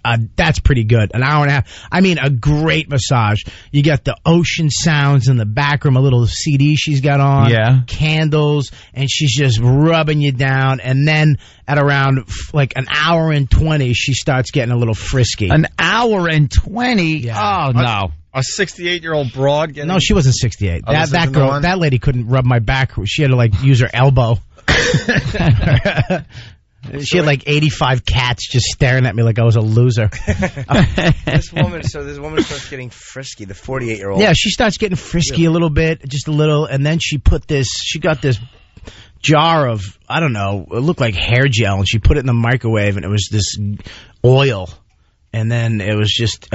pretty good. An hour and a half. I mean, a great massage. You got the ocean sounds in the back room, a little CD she's got on. Yeah. Candles, and she's just rubbing you down. And then at around like an hour and 20, she starts getting a little frisky. An hour and 20? Yeah. Oh, no. A 68-year-old broad getting... No, she wasn't 68. That lady couldn't rub my back. She had to, like, use her elbow. She had, like, 85 cats just staring at me like I was a loser. This woman starts getting frisky, the 48-year-old. Yeah, she starts getting frisky a little bit, just a little, and then she got this jar of, I don't know, it looked like hair gel, and she put it in the microwave, and it was this oil, and then it was just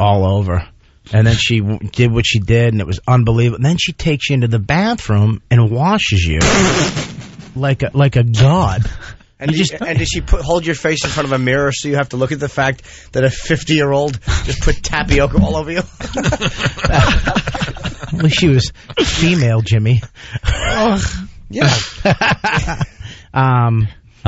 all over. And then she did what she did, and it was unbelievable. And then she takes you into the bathroom and washes you like a god. And did she hold your face in front of a mirror so you have to look at the fact that a 50-year-old just put tapioca all over you? Well, she was female, Jimmy. Yeah.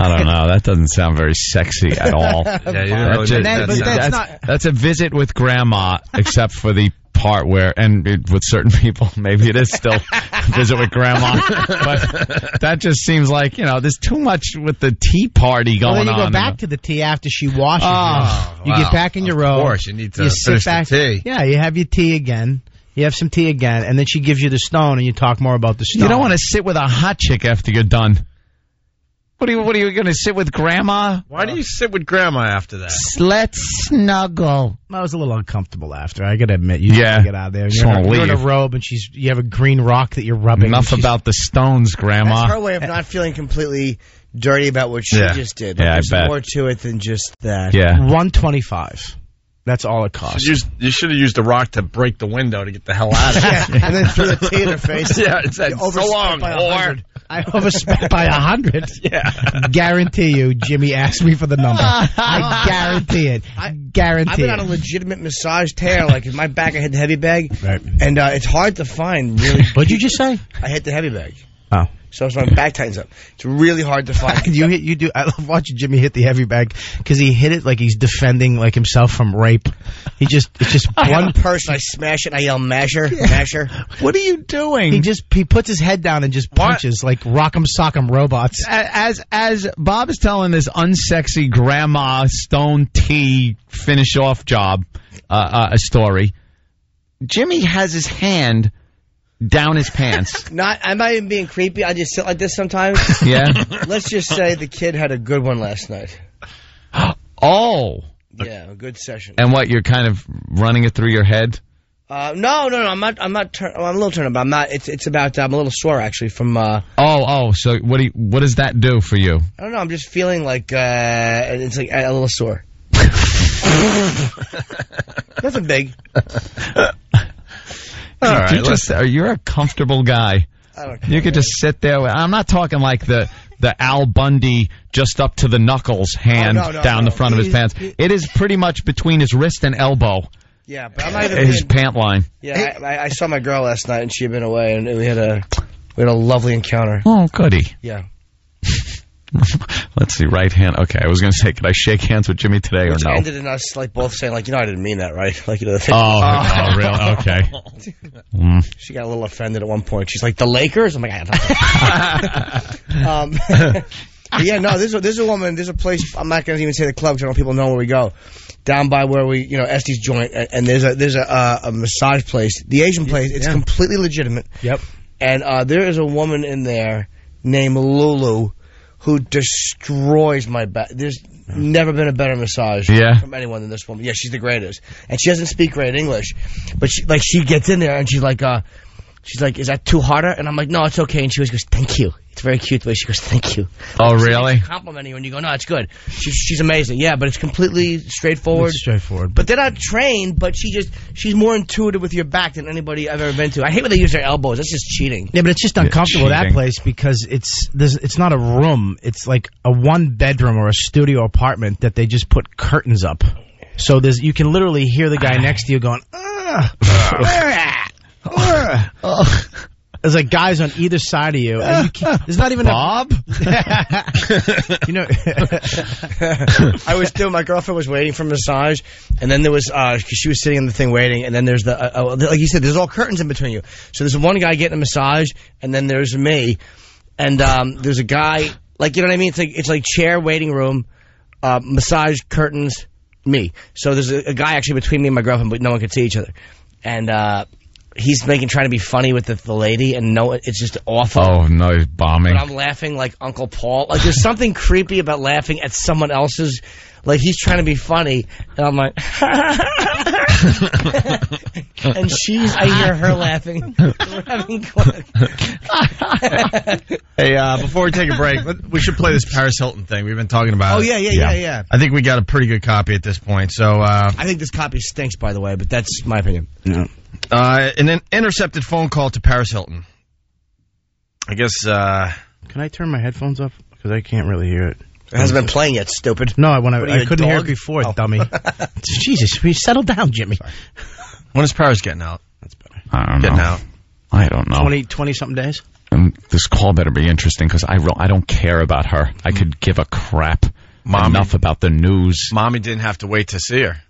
I don't know. That doesn't sound very sexy at all. That's a visit with Grandma, except for the part where, and with certain people, maybe it is still a visit with Grandma. But that just seems like, there's too much with the tea party going on. Well, then you go back to the tea after she washes you. You get back in your robe. Of course, you need to finish the tea. Yeah, you have your tea again. You have some tea again, and then she gives you the stone, and you talk more about the stone. You don't want to sit with a hot chick after you're done. What are you going to sit with Grandma? Why do you sit with Grandma after that? Let's snuggle. I was a little uncomfortable after. I got to admit, you got to get out of there. You're in a robe, and you have a green rock that you're rubbing. Enough about the stones, Grandma. That's her way of not feeling completely dirty about what she just did. Like, there's more to it than just that. Yeah. $125. That's all it costs. You should have used the rock to break the window to get the hell out of it. And then threw the tea in her face. Yeah, it's so long, whore. I overspent by 100. Yeah. Guarantee you, Jimmy asked me for the number. I guarantee it. Guarantee I've been on a legitimate massage tear. Like, in my back, I hit the heavy bag. Right. And it's hard to find, really. What'd you just say? I hit the heavy bag. Oh. So it's my back tightens up. It's really hard to find. You do. I love watching Jimmy hit the heavy bag because he hit it like he's defending like himself from rape. It's just one person. I smash it and I yell, masher, masher. What are you doing? He puts his head down and just punches like rock'em sock'em robots. As Bob is telling this unsexy grandma stone tea finish off job a story, Jimmy has his hand down his pants. I'm not even being creepy. I just sit like this sometimes. Yeah. Let's just say the kid had a good one last night. Oh. Yeah, a good session. And what, you're kind of running it through your head? No. I'm a little turned up. I'm not. It's about. I'm a little sore actually from. So what does that do for you? I don't know. I'm just feeling like it's like a little sore. Nothing big. All right, you're a comfortable guy. I don't care. You could just sit there. I'm not talking like the Al Bundy just up to the knuckles hand down the front of his pants. It is pretty much between his wrist and elbow. Yeah, but I'm not even his pant line. Yeah, I saw my girl last night and she had been away and we had a lovely encounter. Oh, goody. Yeah. Let's see, right hand. Okay, I was going to say, could I shake hands with Jimmy today or no? Ended in us like both saying like, I didn't mean that, right? Like, the thing. Oh, really? Okay. She got a little offended at one point. She's like, the Lakers? I'm like, yeah, no, there's a woman, there's a place, I'm not going to even say the club because I don't know people know where we go. Down by where we, Estes joint, and there's a massage place, the Asian place. It's completely legitimate. Yep. And there is a woman in there named Lulu who destroys my back. There's never been a better massage from anyone than this woman. Yeah, she's the greatest, and she doesn't speak great English, but she gets in there and she's like, is that too harder? And I'm like, no, it's okay. And she always goes, thank you. It's very cute the way she goes, thank you. Oh, really? Complimenting you, and you go, no, it's good. She's amazing. Yeah, but it's completely straightforward. It's straightforward. But they're not trained, but she's more intuitive with your back than anybody I've ever been to. I hate when they use their elbows. That's just cheating. Yeah, but it's just uncomfortable, that place, because it's not a room. It's like a one-bedroom or a studio apartment that they just put curtains up. So you can literally hear the guy next to you going, There's like guys on either side of you. And there's not even Bob. My girlfriend was waiting for massage, and then there was cause she was sitting in the thing waiting, and then there's like you said, there's all curtains in between you. So there's one guy getting a massage, and then there's me, and there's a guy, like, you know what I mean? It's like chair, waiting room, massage, curtains, me. So there's a guy actually between me and my girlfriend, but no one could see each other, and he's trying to be funny with the lady, and it's just awful. Oh, no, he's bombing. But I'm laughing like Uncle Paul. Like, there's something creepy about laughing at someone else's. Like, he's trying to be funny, and I'm like, and I hear her laughing. We're having fun. Hey, before we take a break, we should play this Paris Hilton thing. We've been talking about it. Oh, yeah. I think we got a pretty good copy at this point. So I think this copy stinks, by the way, but that's my opinion. Yeah. An intercepted phone call to Paris Hilton. I guess, Can I turn my headphones up? Because I can't really hear it. It hasn't been playing yet, stupid. No, I couldn't hear it before, dummy. Jesus, we settle down, Jimmy. Sorry. When is Paris getting out? That's better. I don't know. Getting out. I don't know. 20-something days? This call better be interesting, because I don't care about her. I could give a crap enough about the news. Mommy didn't have to wait to see her.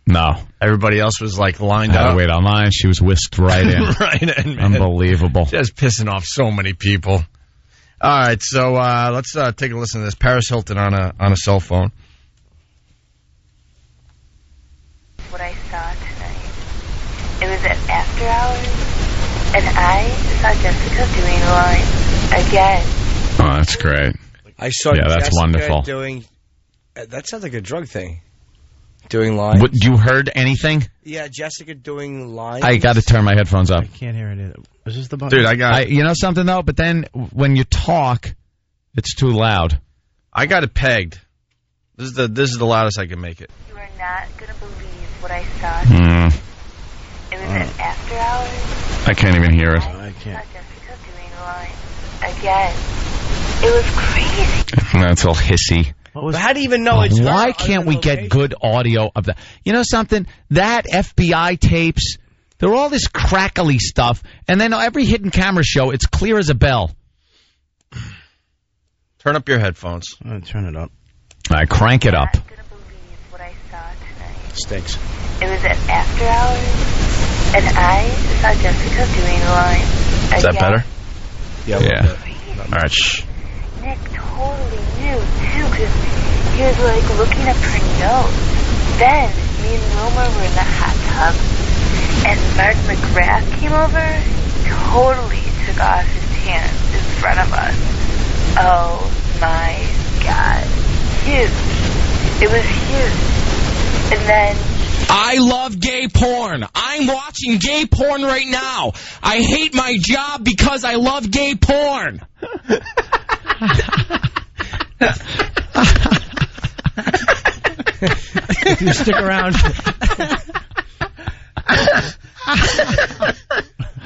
No. Everybody else was like lined up. up. Wait online. She was whisked right in. Right in, man. Unbelievable. Just pissing off so many people. All right, so let's take a listen to this. Paris Hilton on a cell phone. What I saw tonight, it was at after hours, and I saw Jessica doing line again. Oh, that's great. I saw that's Jessica wonderful. doing. That sounds like a drug thing. Doing lines. What, you heard anything? Yeah, Jessica doing lines. I got to turn my headphones up. I can't hear it either. Is this the button? Dude, I got you know something, though? But then when you talk, it's too loud. I got it pegged. This is the loudest I can make it. You are not going to believe what I saw tonight. It was at after hours. I can't even hear it. I can't. Saw Jessica doing lines again. It was crazy. That's all hissy. But how do you even know it's her? Why can't we get good audio of that? You know something? That FBI tapes, they're all this crackly stuff, and then every hidden camera show, it's clear as a bell. Turn up your headphones. Turn it up. All right, crank it up. I'm not gonna believe what I saw tonight. Stinks. It was at after hours, and I saw Jessica doing a line. Is that better? Yeah. All right, shh. Nick totally knew, too, because he was, like, looking up her nose. Then, me and Wilmer were in the hot tub, and Mark McGrath came over, totally took off his pants in front of us. Oh, my God. Huge. It was huge. And then... I love gay porn. I'm watching gay porn right now. I hate my job because I love gay porn. If you stick around,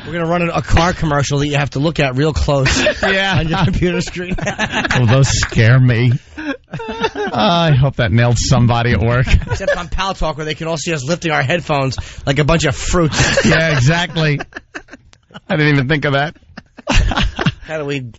we're going to run a car commercial that you have to look at real close on your computer screen. Oh, those scare me. I hope that nailed somebody at work. Except on Pal Talk, where they can all see us lifting our headphones like a bunch of fruits. Yeah, exactly. I didn't even think of that. How do we...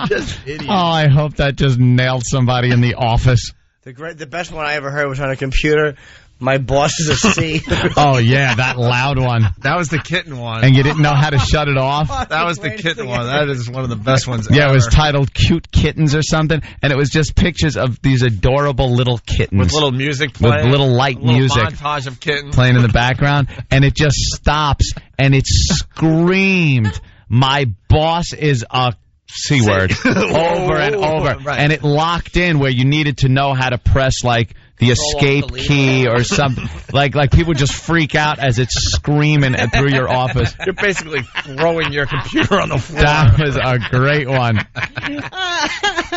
Just idiot. Oh, I hope that just nailed somebody in the office. The best one I ever heard was on a computer. My boss is a C. Oh, yeah, that loud one. That was the kitten one. And you didn't know how to shut it off? That was the kitten one. That is one of the best ones Yeah, ever. it was titled Cute Kittens or something, and it was just pictures of these adorable little kittens. With little music playing. With little light music. Montage of kittens. Playing in the background, and it just stops, and it screamed, "My boss is a C word," over and over. Right. And it locked in where you needed to know how to press, like, the escape key or something. Like people just freak out as it's screaming through your office. You're basically throwing your computer on the floor. That was a great one.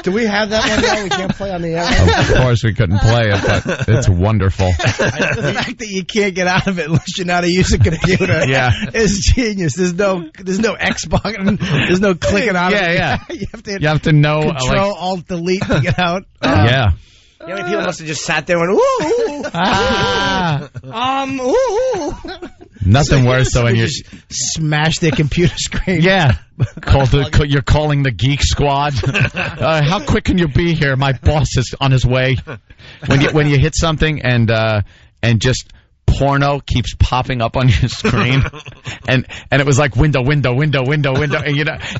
Do we have that one now? We can't play on the air. Of course we couldn't play it, but it's wonderful. The fact that you can't get out of it unless you know how to use a computer is genius. There's no X button. There's no clicking on it. Yeah. You have to know Control Alt Delete to get out. Yeah. You know, people must have just sat there and went, ooh, ooh. Nothing worse though when you smash their computer screen. Yeah. You're calling the Geek Squad. How quick can you be here? My boss is on his way. When you hit something and just porno keeps popping up on your screen, and it was like window, and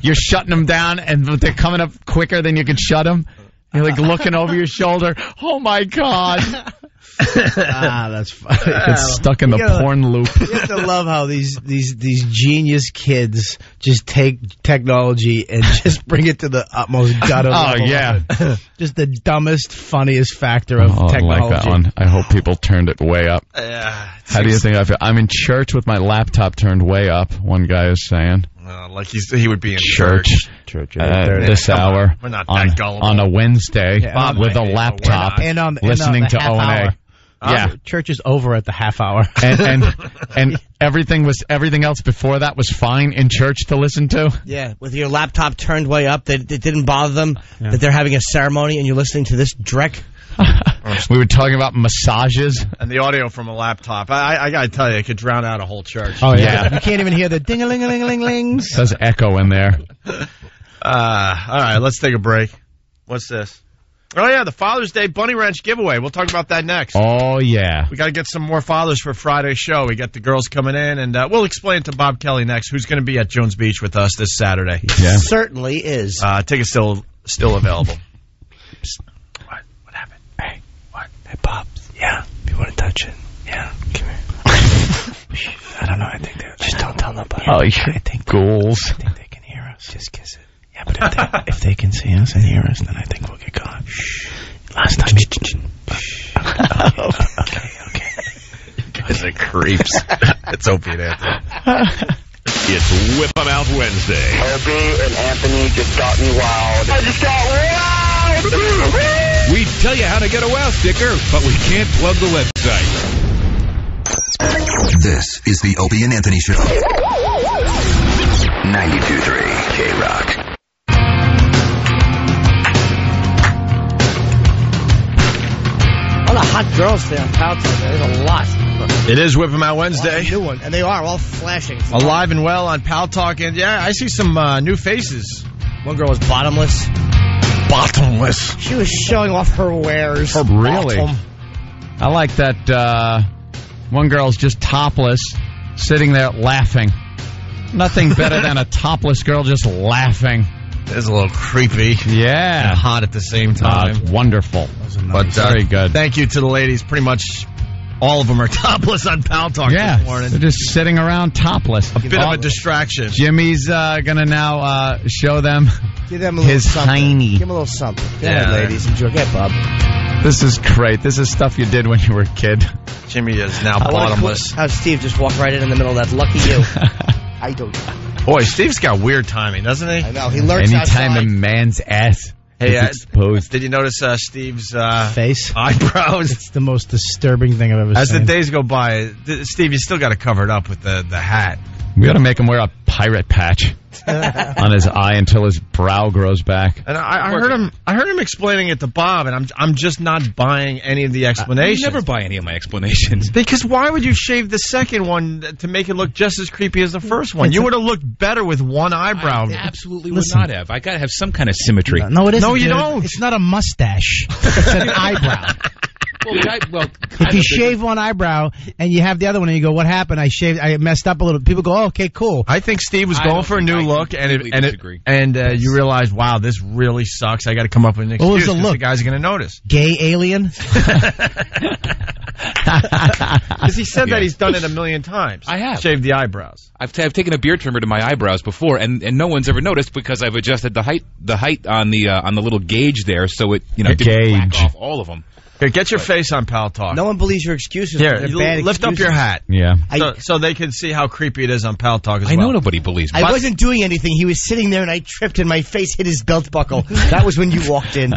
you're shutting them down, and they're coming up quicker than you can shut them. You're like looking over your shoulder. Oh my God! That's funny. It's stuck in the porn loop. You have to love how these genius kids just take technology and just bring it to the utmost gutter level. Oh yeah, just the dumbest, funniest factor of technology. I like that one. I hope people turned it way up. How do you think I feel? I'm in church with my laptop turned way up. One guy is saying. Like he would be in church this hour. We're not that gullible. On a Wednesday with a laptop and listening to O&A. Yeah, church is over at the half hour, and everything else before that was fine in church to listen to. Yeah, with your laptop turned way up, that it didn't bother them that they're having a ceremony and you're listening to this dreck. We were talking about massages and the audio from a laptop. I gotta tell you, it could drown out a whole church. Oh yeah, you can't even hear the ding-a-ling-a-ling-a-ling-lings. There's echo in there. All right, let's take a break. What's this? Oh yeah, the Father's Day Bunny Ranch giveaway. We'll talk about that next. Oh yeah, we got to get some more fathers for Friday's show. We got the girls coming in, and we'll explain to Bob Kelly next who's going to be at Jones Beach with us this Saturday. Yeah, certainly is. Tickets still available. What happened? Hey, what? Hey, Bob. Yeah, you want to touch it? Yeah, come here. I don't know. I think they're just don't tell nobody. Oh, you're ghouls. I think they can hear us. Just kiss it. Yeah, but if they can see us and hear us, then I think we'll get caught. Last time. Okay. You guys are creeps. It's Opie and Anthony. It's Whip 'em Out Wednesday. Opie and Anthony just got me wild. I just got wild! We tell you how to get a wow sticker, but we can't plug the website. This is the Opie and Anthony Show. 92.3 K-Rock. All the hot girls there on Pal Talk. There's a lot. It is Whip 'em Out Wednesday. New one, and they are all flashing. Alive and well on Pal Talk, and yeah, I see some new faces One girl was bottomless. Bottomless. She was showing off her wares. Her Really? bottom. I like that one girl's just topless, sitting there laughing. Nothing better than a topless girl just laughing. It's a little creepy. Yeah. And hot at the same time. It's wonderful. But very good. Thank you to the ladies. Pretty much all of them are topless on Pal Talk this morning. They're just sitting around topless. A bit of a distraction. Jimmy's going to now show them Give them a little his something. tiny. Give them a little something. Go ahead, ladies. Enjoy. Get Bob. This is great. This is stuff you did when you were a kid. Jimmy is now bottomless. How Steve just walked right in the middle of that. Lucky you. I don't. Boy, Steve's got weird timing, doesn't he? I know. He lurks Anytime outside. a man's ass Hey, is exposed. did you notice Steve's face? Eyebrows? It's the most disturbing thing I've ever As seen. the days go by, Steve, you still got to cover it up with the hat. We got to make him wear a pirate patch on his eye until his brow grows back. And I heard him explaining it to Bob, and I'm just not buying any of the explanations. I never buy any of my explanations. Because why would you shave the second one to make it look just as creepy as the first one? You would have looked better with one eyebrow. I absolutely would not have. I got to have some kind of symmetry. No, it isn't. No, you dude. don't. It's not a mustache. It's an eyebrow. If you shave one eyebrow and you have the other one and you go, what happened? I messed up a little. People go, oh, okay, cool. I think Steve was going for a new look, and you realize, wow, this really sucks. I got to come up with an excuse. What was the 'cause look? The guys are going to notice. Gay alien? Because he said that he's done it a million times. I have. Shaved the eyebrows. I've taken a beard trimmer to my eyebrows before, and no one's ever noticed because I've adjusted the height on the little gauge there, so it didn't whack off all of them. Here, get your face on Pal Talk. No one believes your excuses. Here, They're bad lift up excuses. your hat. Yeah. So they can see how creepy it is on Pal Talk as well. I know nobody believes me. I wasn't doing anything. He was sitting there, and I tripped, and my face hit his belt buckle. That was when you walked in.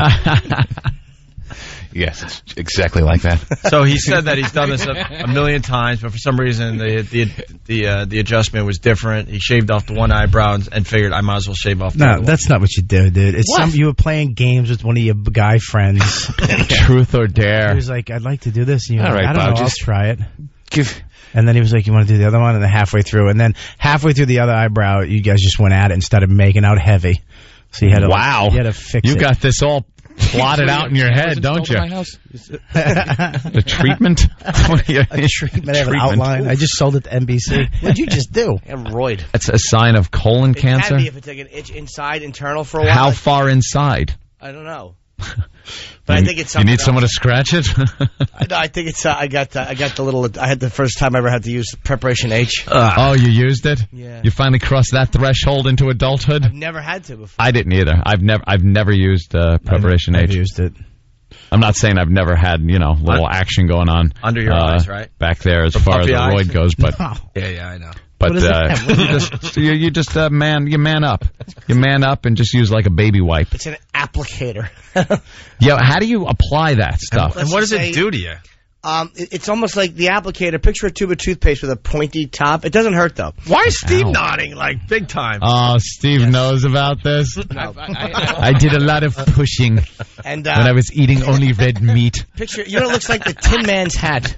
Yes, it's exactly like that. So he said that he's done this a million times, but for some reason the adjustment was different. He shaved off the one eyebrow and figured I might as well shave off the other No, that's not what you do, dude. It's you were playing games with one of your guy friends. Truth or dare. He was like, I'd like to do this. And you're All like, right, I don't Bob, know, just I'll try it. Give. And then he was like, you want to do the other one? And then halfway through the other eyebrow, you guys just went at it and started making out heavy. So you had to, wow. You had to fix it. You got this all plotted out in your head, don't you? The treatment? A treatment. I have an outline. I just sold it to NBC. What'd you just do? Hemorrhoid. That's a sign of colon It can cancer? be if it's like an itch inside, internal for a while. How far inside? I don't know. But I think it's something You need someone to else. scratch it? I think it's. I got the little. I had the first time I ever had to use Preparation H. Oh, you used it? Yeah. You finally crossed that threshold into adulthood? I've never had to before. I didn't either. I've never used Preparation H. I've used it. I'm not saying I've never had, little action going on under your eyes, right? Back there as The far as puppy the eyes? roid goes, but Yeah, I know. but What is that? you just man up. You man up and just use like a baby wipe. It's an applicator. Yeah, how do you apply that stuff? And what does say- it do to you? It's almost like the applicator. Picture a tube of toothpaste with a pointy top. It doesn't hurt though. Why is Steve Ow. nodding like big time? Oh, Steve knows about this. I did a lot of pushing And when I was eating only red meat. picture. You know, it looks like the Tin Man's hat.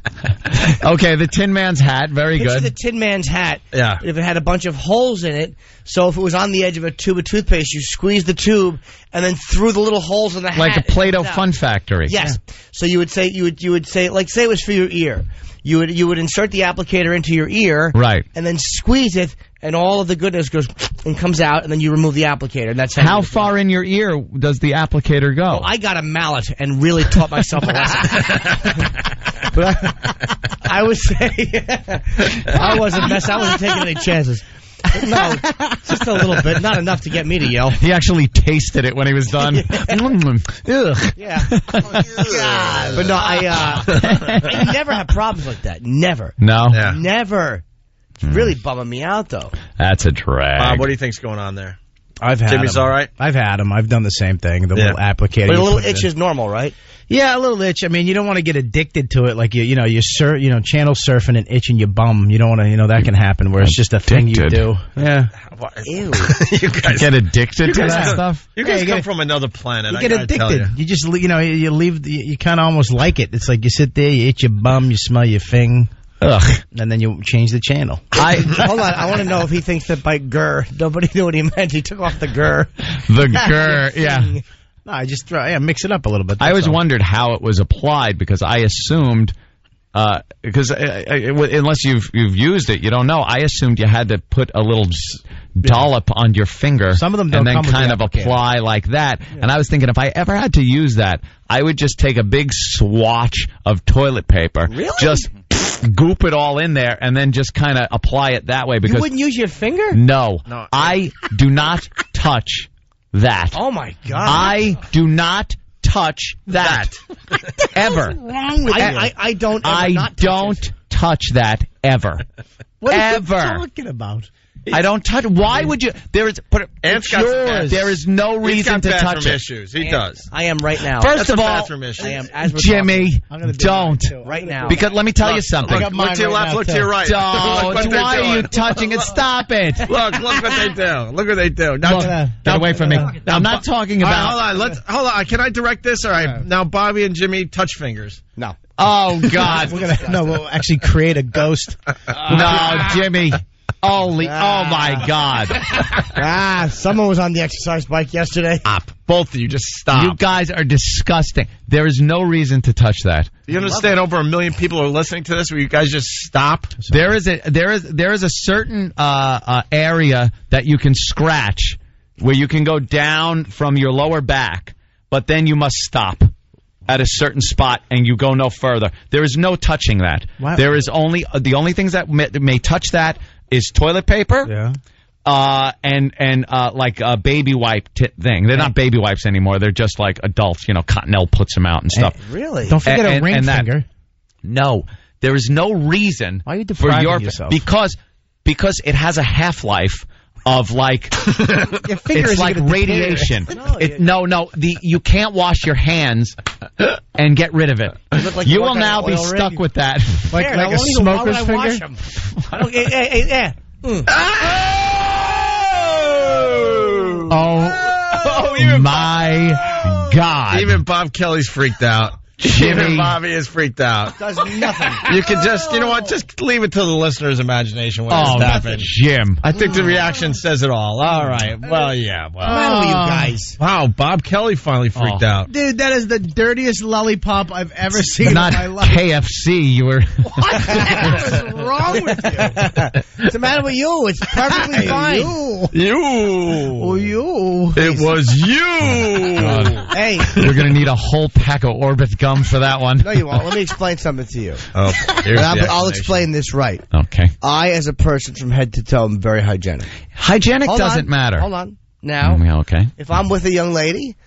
Okay, the Tin Man's hat, very Picture good. the Tin Man's hat. Yeah. If it had a bunch of holes in it, so if it was on the edge of a tube of toothpaste, you squeeze the tube and then through the little holes in the hat. Like a it Play-Doh comes out. Fun Factory. Yes. So you would say like say it was for your ear. You would insert the applicator into your ear. Right. And then squeeze it, and all of the goodness goes and comes out, and then you remove the applicator, and that's How far in your ear does the applicator go? Well, I got a mallet and really taught myself a lesson. But I would say I wasn't taking any chances. But no, just a little bit, not enough to get me to yell. He actually tasted it when he was done. Ugh. Yeah. But no, I never have problems like that. Never. No? Yeah. Never. It's really bumming me out, though. That's a drag. Bob, what do you think's going on there? I've had Jimmy's them. all right? I've had them. I've done the same thing. The little applicator. But a you little put it itch in. is normal, right? Yeah, a little itch. I mean, you don't want to get addicted to it. Like you're channel surfing and itching your bum. You don't want to. That can happen where it's just a thing you do. Yeah. Ew. You guys Get addicted to guys that come- stuff? You guys you come get- from another planet. You I get gotta tell addicted. You just you leave. You kind of almost like it. It's like you sit there, you itch your bum, you smell your thing. Ugh. And then you change the channel. Hold on. I want to know if he thinks that by gur, nobody knew what he meant. He took off the gur. The gur, yeah. No, I just mix it up a little bit. I always wondered how it was applied because I assumed, because unless you've used it, you don't know. I assumed you had to put a little dollop on your finger. Some of them don't and then come with kind the of applicator. apply like that. Yeah. And I was thinking if I ever had to use that, I would just take a big swatch of toilet paper, just goop it all in there, and then just kind of apply it that way. Because you wouldn't use your finger? No, I do not touch that. Oh my God! I do not touch that ever. What's wrong with you? I don't. I don't touch that ever. What ever. are you talking about? I don't touch. Why would you? There is. Ant's got yours. There is no reason to touch it. Issues. He does. I am right now. First of all, bathroom issue. I am. As we're Jimmy, don't. Right now. Because let me tell you something. Look to your left. Look to your right. Don't. Why are you touching it? Stop it. Look what they do. Look what they do. Now, get away from me. I'm not talking about. Hold on. Can I direct this? All right. Now Bobby and Jimmy touch fingers. No. Oh God. We'll actually create a ghost. No, Jimmy. Oh my God. Someone was on the exercise bike yesterday. Stop. Both of you, just stop. You guys are disgusting. There is no reason to touch that. Do you understand over 1 million people are listening to this where you guys just stop? There is a certain area that you can scratch where you can go down from your lower back, but then you must stop at a certain spot and you go no further. There is no touching that. Wow. There is only the only things that may touch that is toilet paper, and like a baby wipe thing. They're not baby wipes anymore. They're just like adults. You know, Cottonelle puts them out and stuff. Really? Don't forget a ring finger. No, there is no reason. Why are you depriving yourself? Because it has a half-life of like it's like radiation. You can't wash your hands and get rid of it. You will now be stuck with that, like a smoker's finger. Oh my God! Even Bob Kelly's freaked out. Even Bobby is freaked out. Does nothing. You can just, you know what? Just leave it to the listener's imagination when it's happened. Jim. I think the reaction says it all. All right. Well, yeah. Well. What's the matter with you guys? Wow, Bob Kelly finally freaked out. Dude, that is the dirtiest lollipop I've ever seen Not in my life. KFC. You were. What the hell is wrong with you? What's the matter with you? It's perfectly fine. You. It was you. Hey. You're going to need a whole pack of Orbit gum for that one. No, you won't. Let me explain something to you. Oh, I'll explain this right. Okay. I, as a person from head to toe, am very hygienic. Hygienic doesn't matter. Hold on. Now, okay. If I'm with a young lady,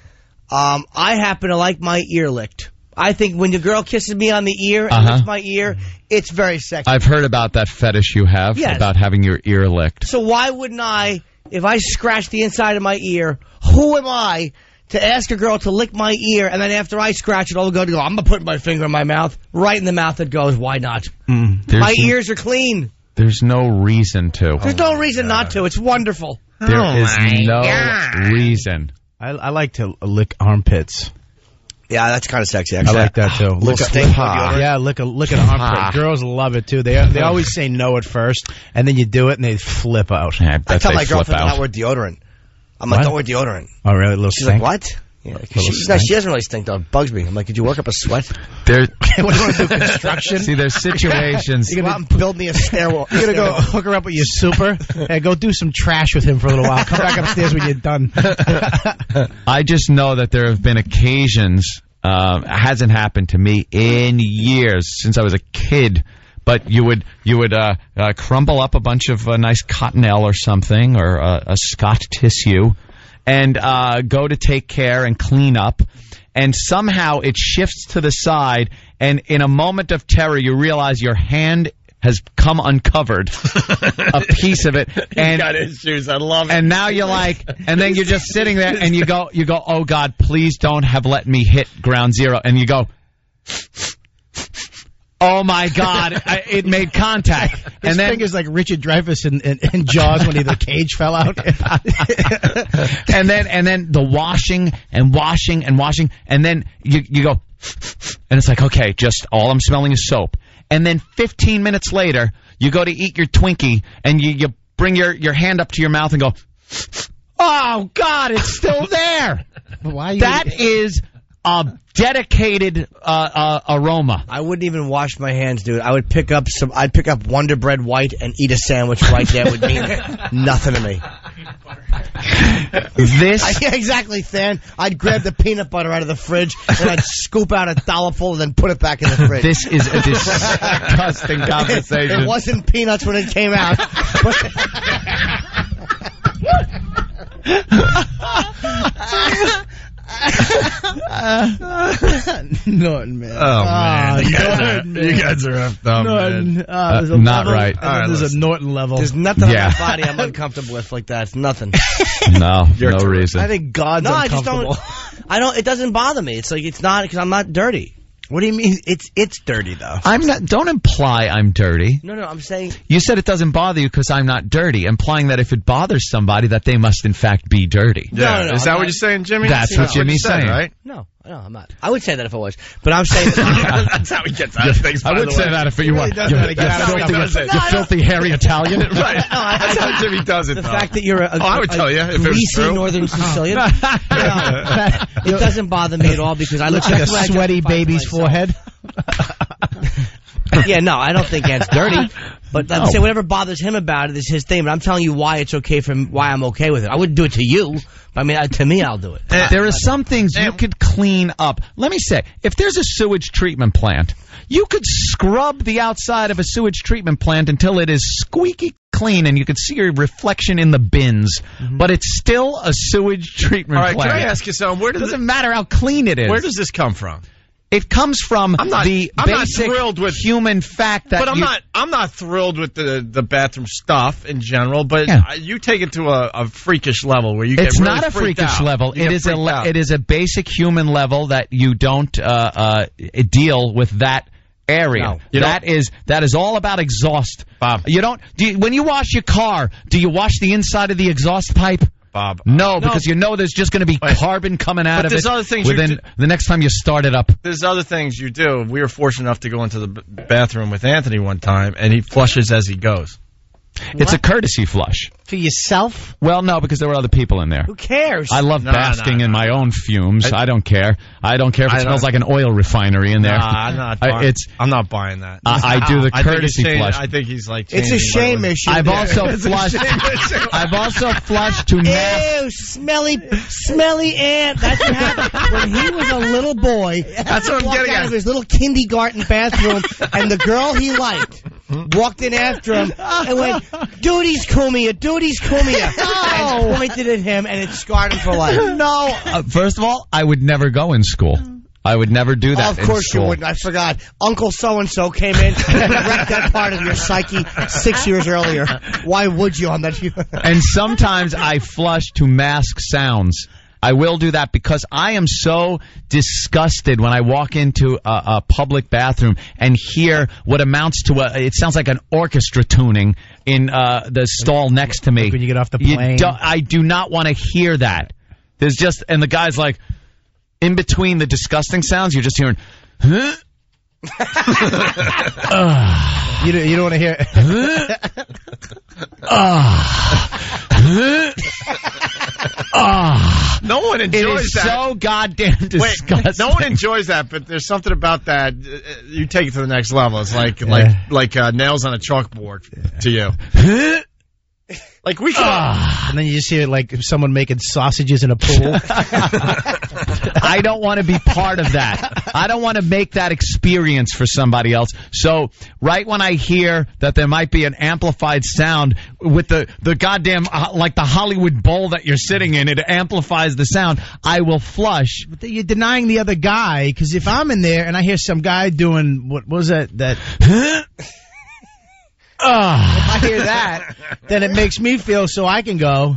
I happen to like my ear licked. I think when the girl kisses me on the ear and licks my ear, it's very sexy. I've heard about that fetish you have about having your ear licked. So why wouldn't I, if I scratch the inside of my ear, who am I to ask a girl to lick my ear, and then after I scratch it, I'll go, I'm going to put my finger in my mouth. Right in the mouth it goes. Why not? My ears are clean. There's no reason to. There's no reason not to. It's wonderful. There is no reason. I like to lick armpits. Yeah, that's kind of sexy, actually. I like that, too. Little stink. Yeah, lick an armpit. Girls love it, too. They always say no at first, and then you do it, and they flip out. Yeah, I tell my girlfriend to not wear deodorant. I'm like, don't wear deodorant. Oh, really? A little She's stink? like, what? Yeah, she doesn't really stink, though. It bugs me. I'm like, did you work up a sweat? What do you want to do, construction? See, there's situations. You're going to build me a stairwell. You're going to go hook her up with your super? Hey, go do some trash with him for a little while. Come back upstairs when you're done. I just know that there have been occasions, it hasn't happened to me in years, since I was a kid, but you would crumble up a bunch of nice cottonelle or something, or a Scott tissue, and go to take care and clean up, and somehow it shifts to the side, and in a moment of terror you realize your hand has come uncovered, a piece of it, and got issues. I love it. And now you're like, and then you're just sitting there, and you go, oh God, please don't have let me hit ground zero, and you go, oh my God, it made contact. His finger's like Richard Dreyfuss in Jaws when the cage fell out. and then the washing, and then you go, and it's like, okay, just all I'm smelling is soap. And then 15 minutes later, you go to eat your Twinkie, and you bring your hand up to your mouth and go, Oh, God, it's still there. Why? That is a dedicated aroma. I wouldn't even wash my hands, dude. I'd pick up Wonder Bread White and eat a sandwich right there. Would mean nothing to me. Yeah, exactly, Than. I'd grab the peanut butter out of the fridge and I'd scoop out a dollopful and then put it back in the fridge. This is a disgusting conversation. It wasn't peanuts when it came out. Norton, man. Oh, man. You guys are effed up, Norton. man. Not right. There's a Norton level. There's nothing on my body I'm uncomfortable with like that. It's nothing. No reason. I think God's uncomfortable. I don't. It doesn't bother me. It's like it's not because I'm not dirty. What do you mean? It's dirty though. I'm not. Don't imply I'm dirty. No, I'm saying you said it doesn't bother you because I'm not dirty, implying that if it bothers somebody, that they must in fact be dirty. Yeah, no, is that what you're saying, Jimmy? That's what Jimmy's saying, right? No, I'm not. I would say that if I was, but I'm saying that's how he gets out of things. I would say that if you want. You filthy hairy Italian. Right. That's how Jimmy does it. The fact that you're I would tell you if it was greasy true. Northern Sicilian. It doesn't bother me at all because I look like a sweaty baby's forehead. Yeah, no, I don't think Ant's dirty. But I'm saying whatever bothers him about it is his thing. But I'm telling you why it's okay for him, why I'm okay with it. I wouldn't do it to you. But I mean, to me, I'll do it. There are some things you could clean up. Let me say, if there's a sewage treatment plant, you could scrub the outside of a sewage treatment plant until it is squeaky clean and you can see your reflection in the bins. But it's still a sewage treatment plant. All right, can I ask you something? It doesn't matter how clean it is. Where does this come from? It comes from the basic human fact that I'm not thrilled with the bathroom stuff in general, but you take it to a freakish level where you get really not a freakish level. It is a basic human level that you don't deal with that area. No, that is all about exhaust. Bob. When you wash your car, do you wash the inside of the exhaust pipe? Bob. No, because you know there's just going to be carbon coming out of it within the next time you start it up. There's other things you do. We were fortunate enough to go into the bathroom with Anthony one time, and he flushes as he goes. It's a courtesy flush. For yourself? Well, no, because there were other people in there. Who cares? I love basking in my own fumes. I don't care. I don't care if it smells like an oil refinery in there. I'm not buying that. I do the courtesy flush. I think he's like it's a shame issue. I've also flushed to mask. Ew, smelly ant. That's what happened when he was a little boy. That's what I'm getting out of his little kindergarten bathroom, and the girl he liked walked in after him and went, "Duty's Kumia, Duty's Kumia," and pointed at him, and it scarred him for life. No. First of all, I would never go in school. I would never do that. Of course you wouldn't. I forgot. Uncle so-and-so came in and wrecked that part of your psyche 6 years earlier. Why would you on that? And sometimes I flush to mask sounds. I will do that because I am so disgusted when I walk into a public bathroom and hear what amounts to it sounds like an orchestra tuning in the stall next to me. Like when you get off the plane. I do not want to hear that. There's just, and the guy's like, in between the disgusting sounds, you're just hearing, huh? You don't want to hear no one enjoys that. It is so goddamn disgusting. Wait, no one enjoys that, but there's something about that. You take it to the next level. It's like nails on a chalkboard to you. Like we can, and then you just hear like someone making sausages in a pool. I don't want to be part of that. I don't want to make that experience for somebody else. So right when I hear that there might be an amplified sound with the goddamn like the Hollywood Bowl that you're sitting in, it amplifies the sound. I will flush. But you're denying the other guy, because if I'm in there and I hear some guy doing what was that? If I hear that, then it makes me feel so I can go.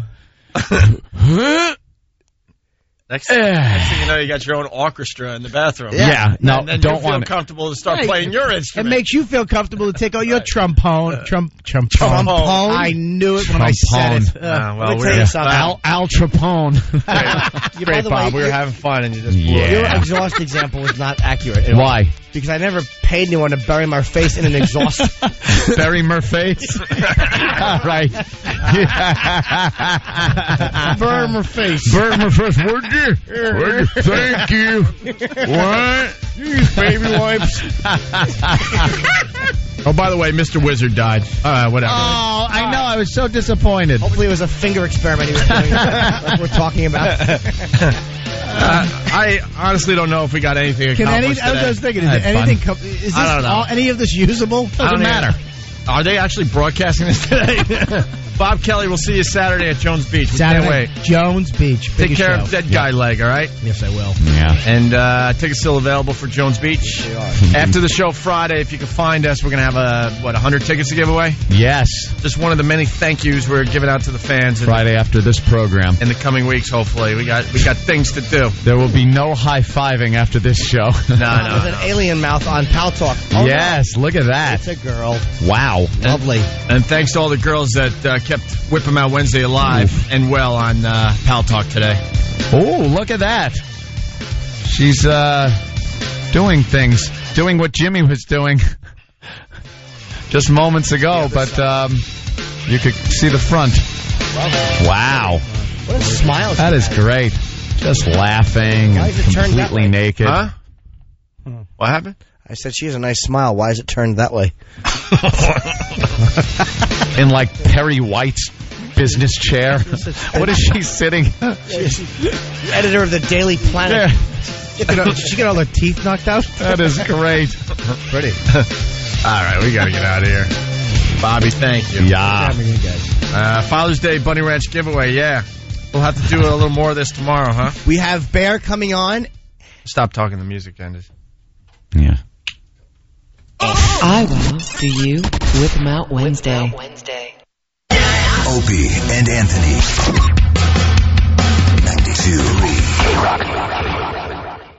Next thing you know, you got your own orchestra in the bathroom. Yeah, no, and then don't you feel want comfortable to start playing your instrument. It makes you feel comfortable to take out your trombone. Trombone. I knew it when I said it. Well, we're Al Trapone. Great, Bob. We were having fun, and you just blew it. Your exhaust example was not accurate. Why? Because I never paid anyone to bury my face in an exhaust. Bury my face? Right. Burn my face. Burn my face. Would you? Thank you. What? Use baby wipes. Oh, by the way, Mr. Wizard died. Whatever. Oh, I know. I was so disappointed. Hopefully it was a finger experiment he was doing, like we're talking about. I honestly don't know if we got anything accomplished today. I was thinking, is this I don't know. any of this usable? Doesn't matter. Are they actually broadcasting this today? Bob Kelly, we'll see you Saturday at Jones Beach. We can't wait. Jones Beach. Take care of Dead Guy Leg, all right? Yes, I will. Yeah. And tickets still available for Jones Beach. They are. After the show Friday, if you can find us, we're going to have 100 tickets to give away? Yes. Just one of the many thank yous we're giving out to the fans. Friday after this program. In the coming weeks, hopefully. We got things to do. There will be no high-fiving after this show. With an alien mouth on Pal Talk. Oh, yes, look at that. It's a girl. Wow. Lovely. And thanks to all the girls that kept Whip 'em Out Wednesday alive and well on Pal Talk today. Oh, look at that. She's doing things. Doing what Jimmy was doing just moments ago, but you could see the front. Wow. What a smile. That is great. Just laughing, completely naked. Huh? What happened? I said she has a nice smile. Why is it turned that way? In like Perry White's business chair. What is she sitting? Editor of the Daily Planet. Yeah. Did she get all her teeth knocked out? That is great. Pretty. All right, we got to get out of here. Bobby, thank you. Yeah. Father's Day Bunny Ranch giveaway, yeah. We'll have to do a little more of this tomorrow, huh? We have Bear coming on. Stop talking the music, ended. Yeah. I will do you Whip 'em Out Wednesday. Opie and Anthony. 92.3 K-Rock.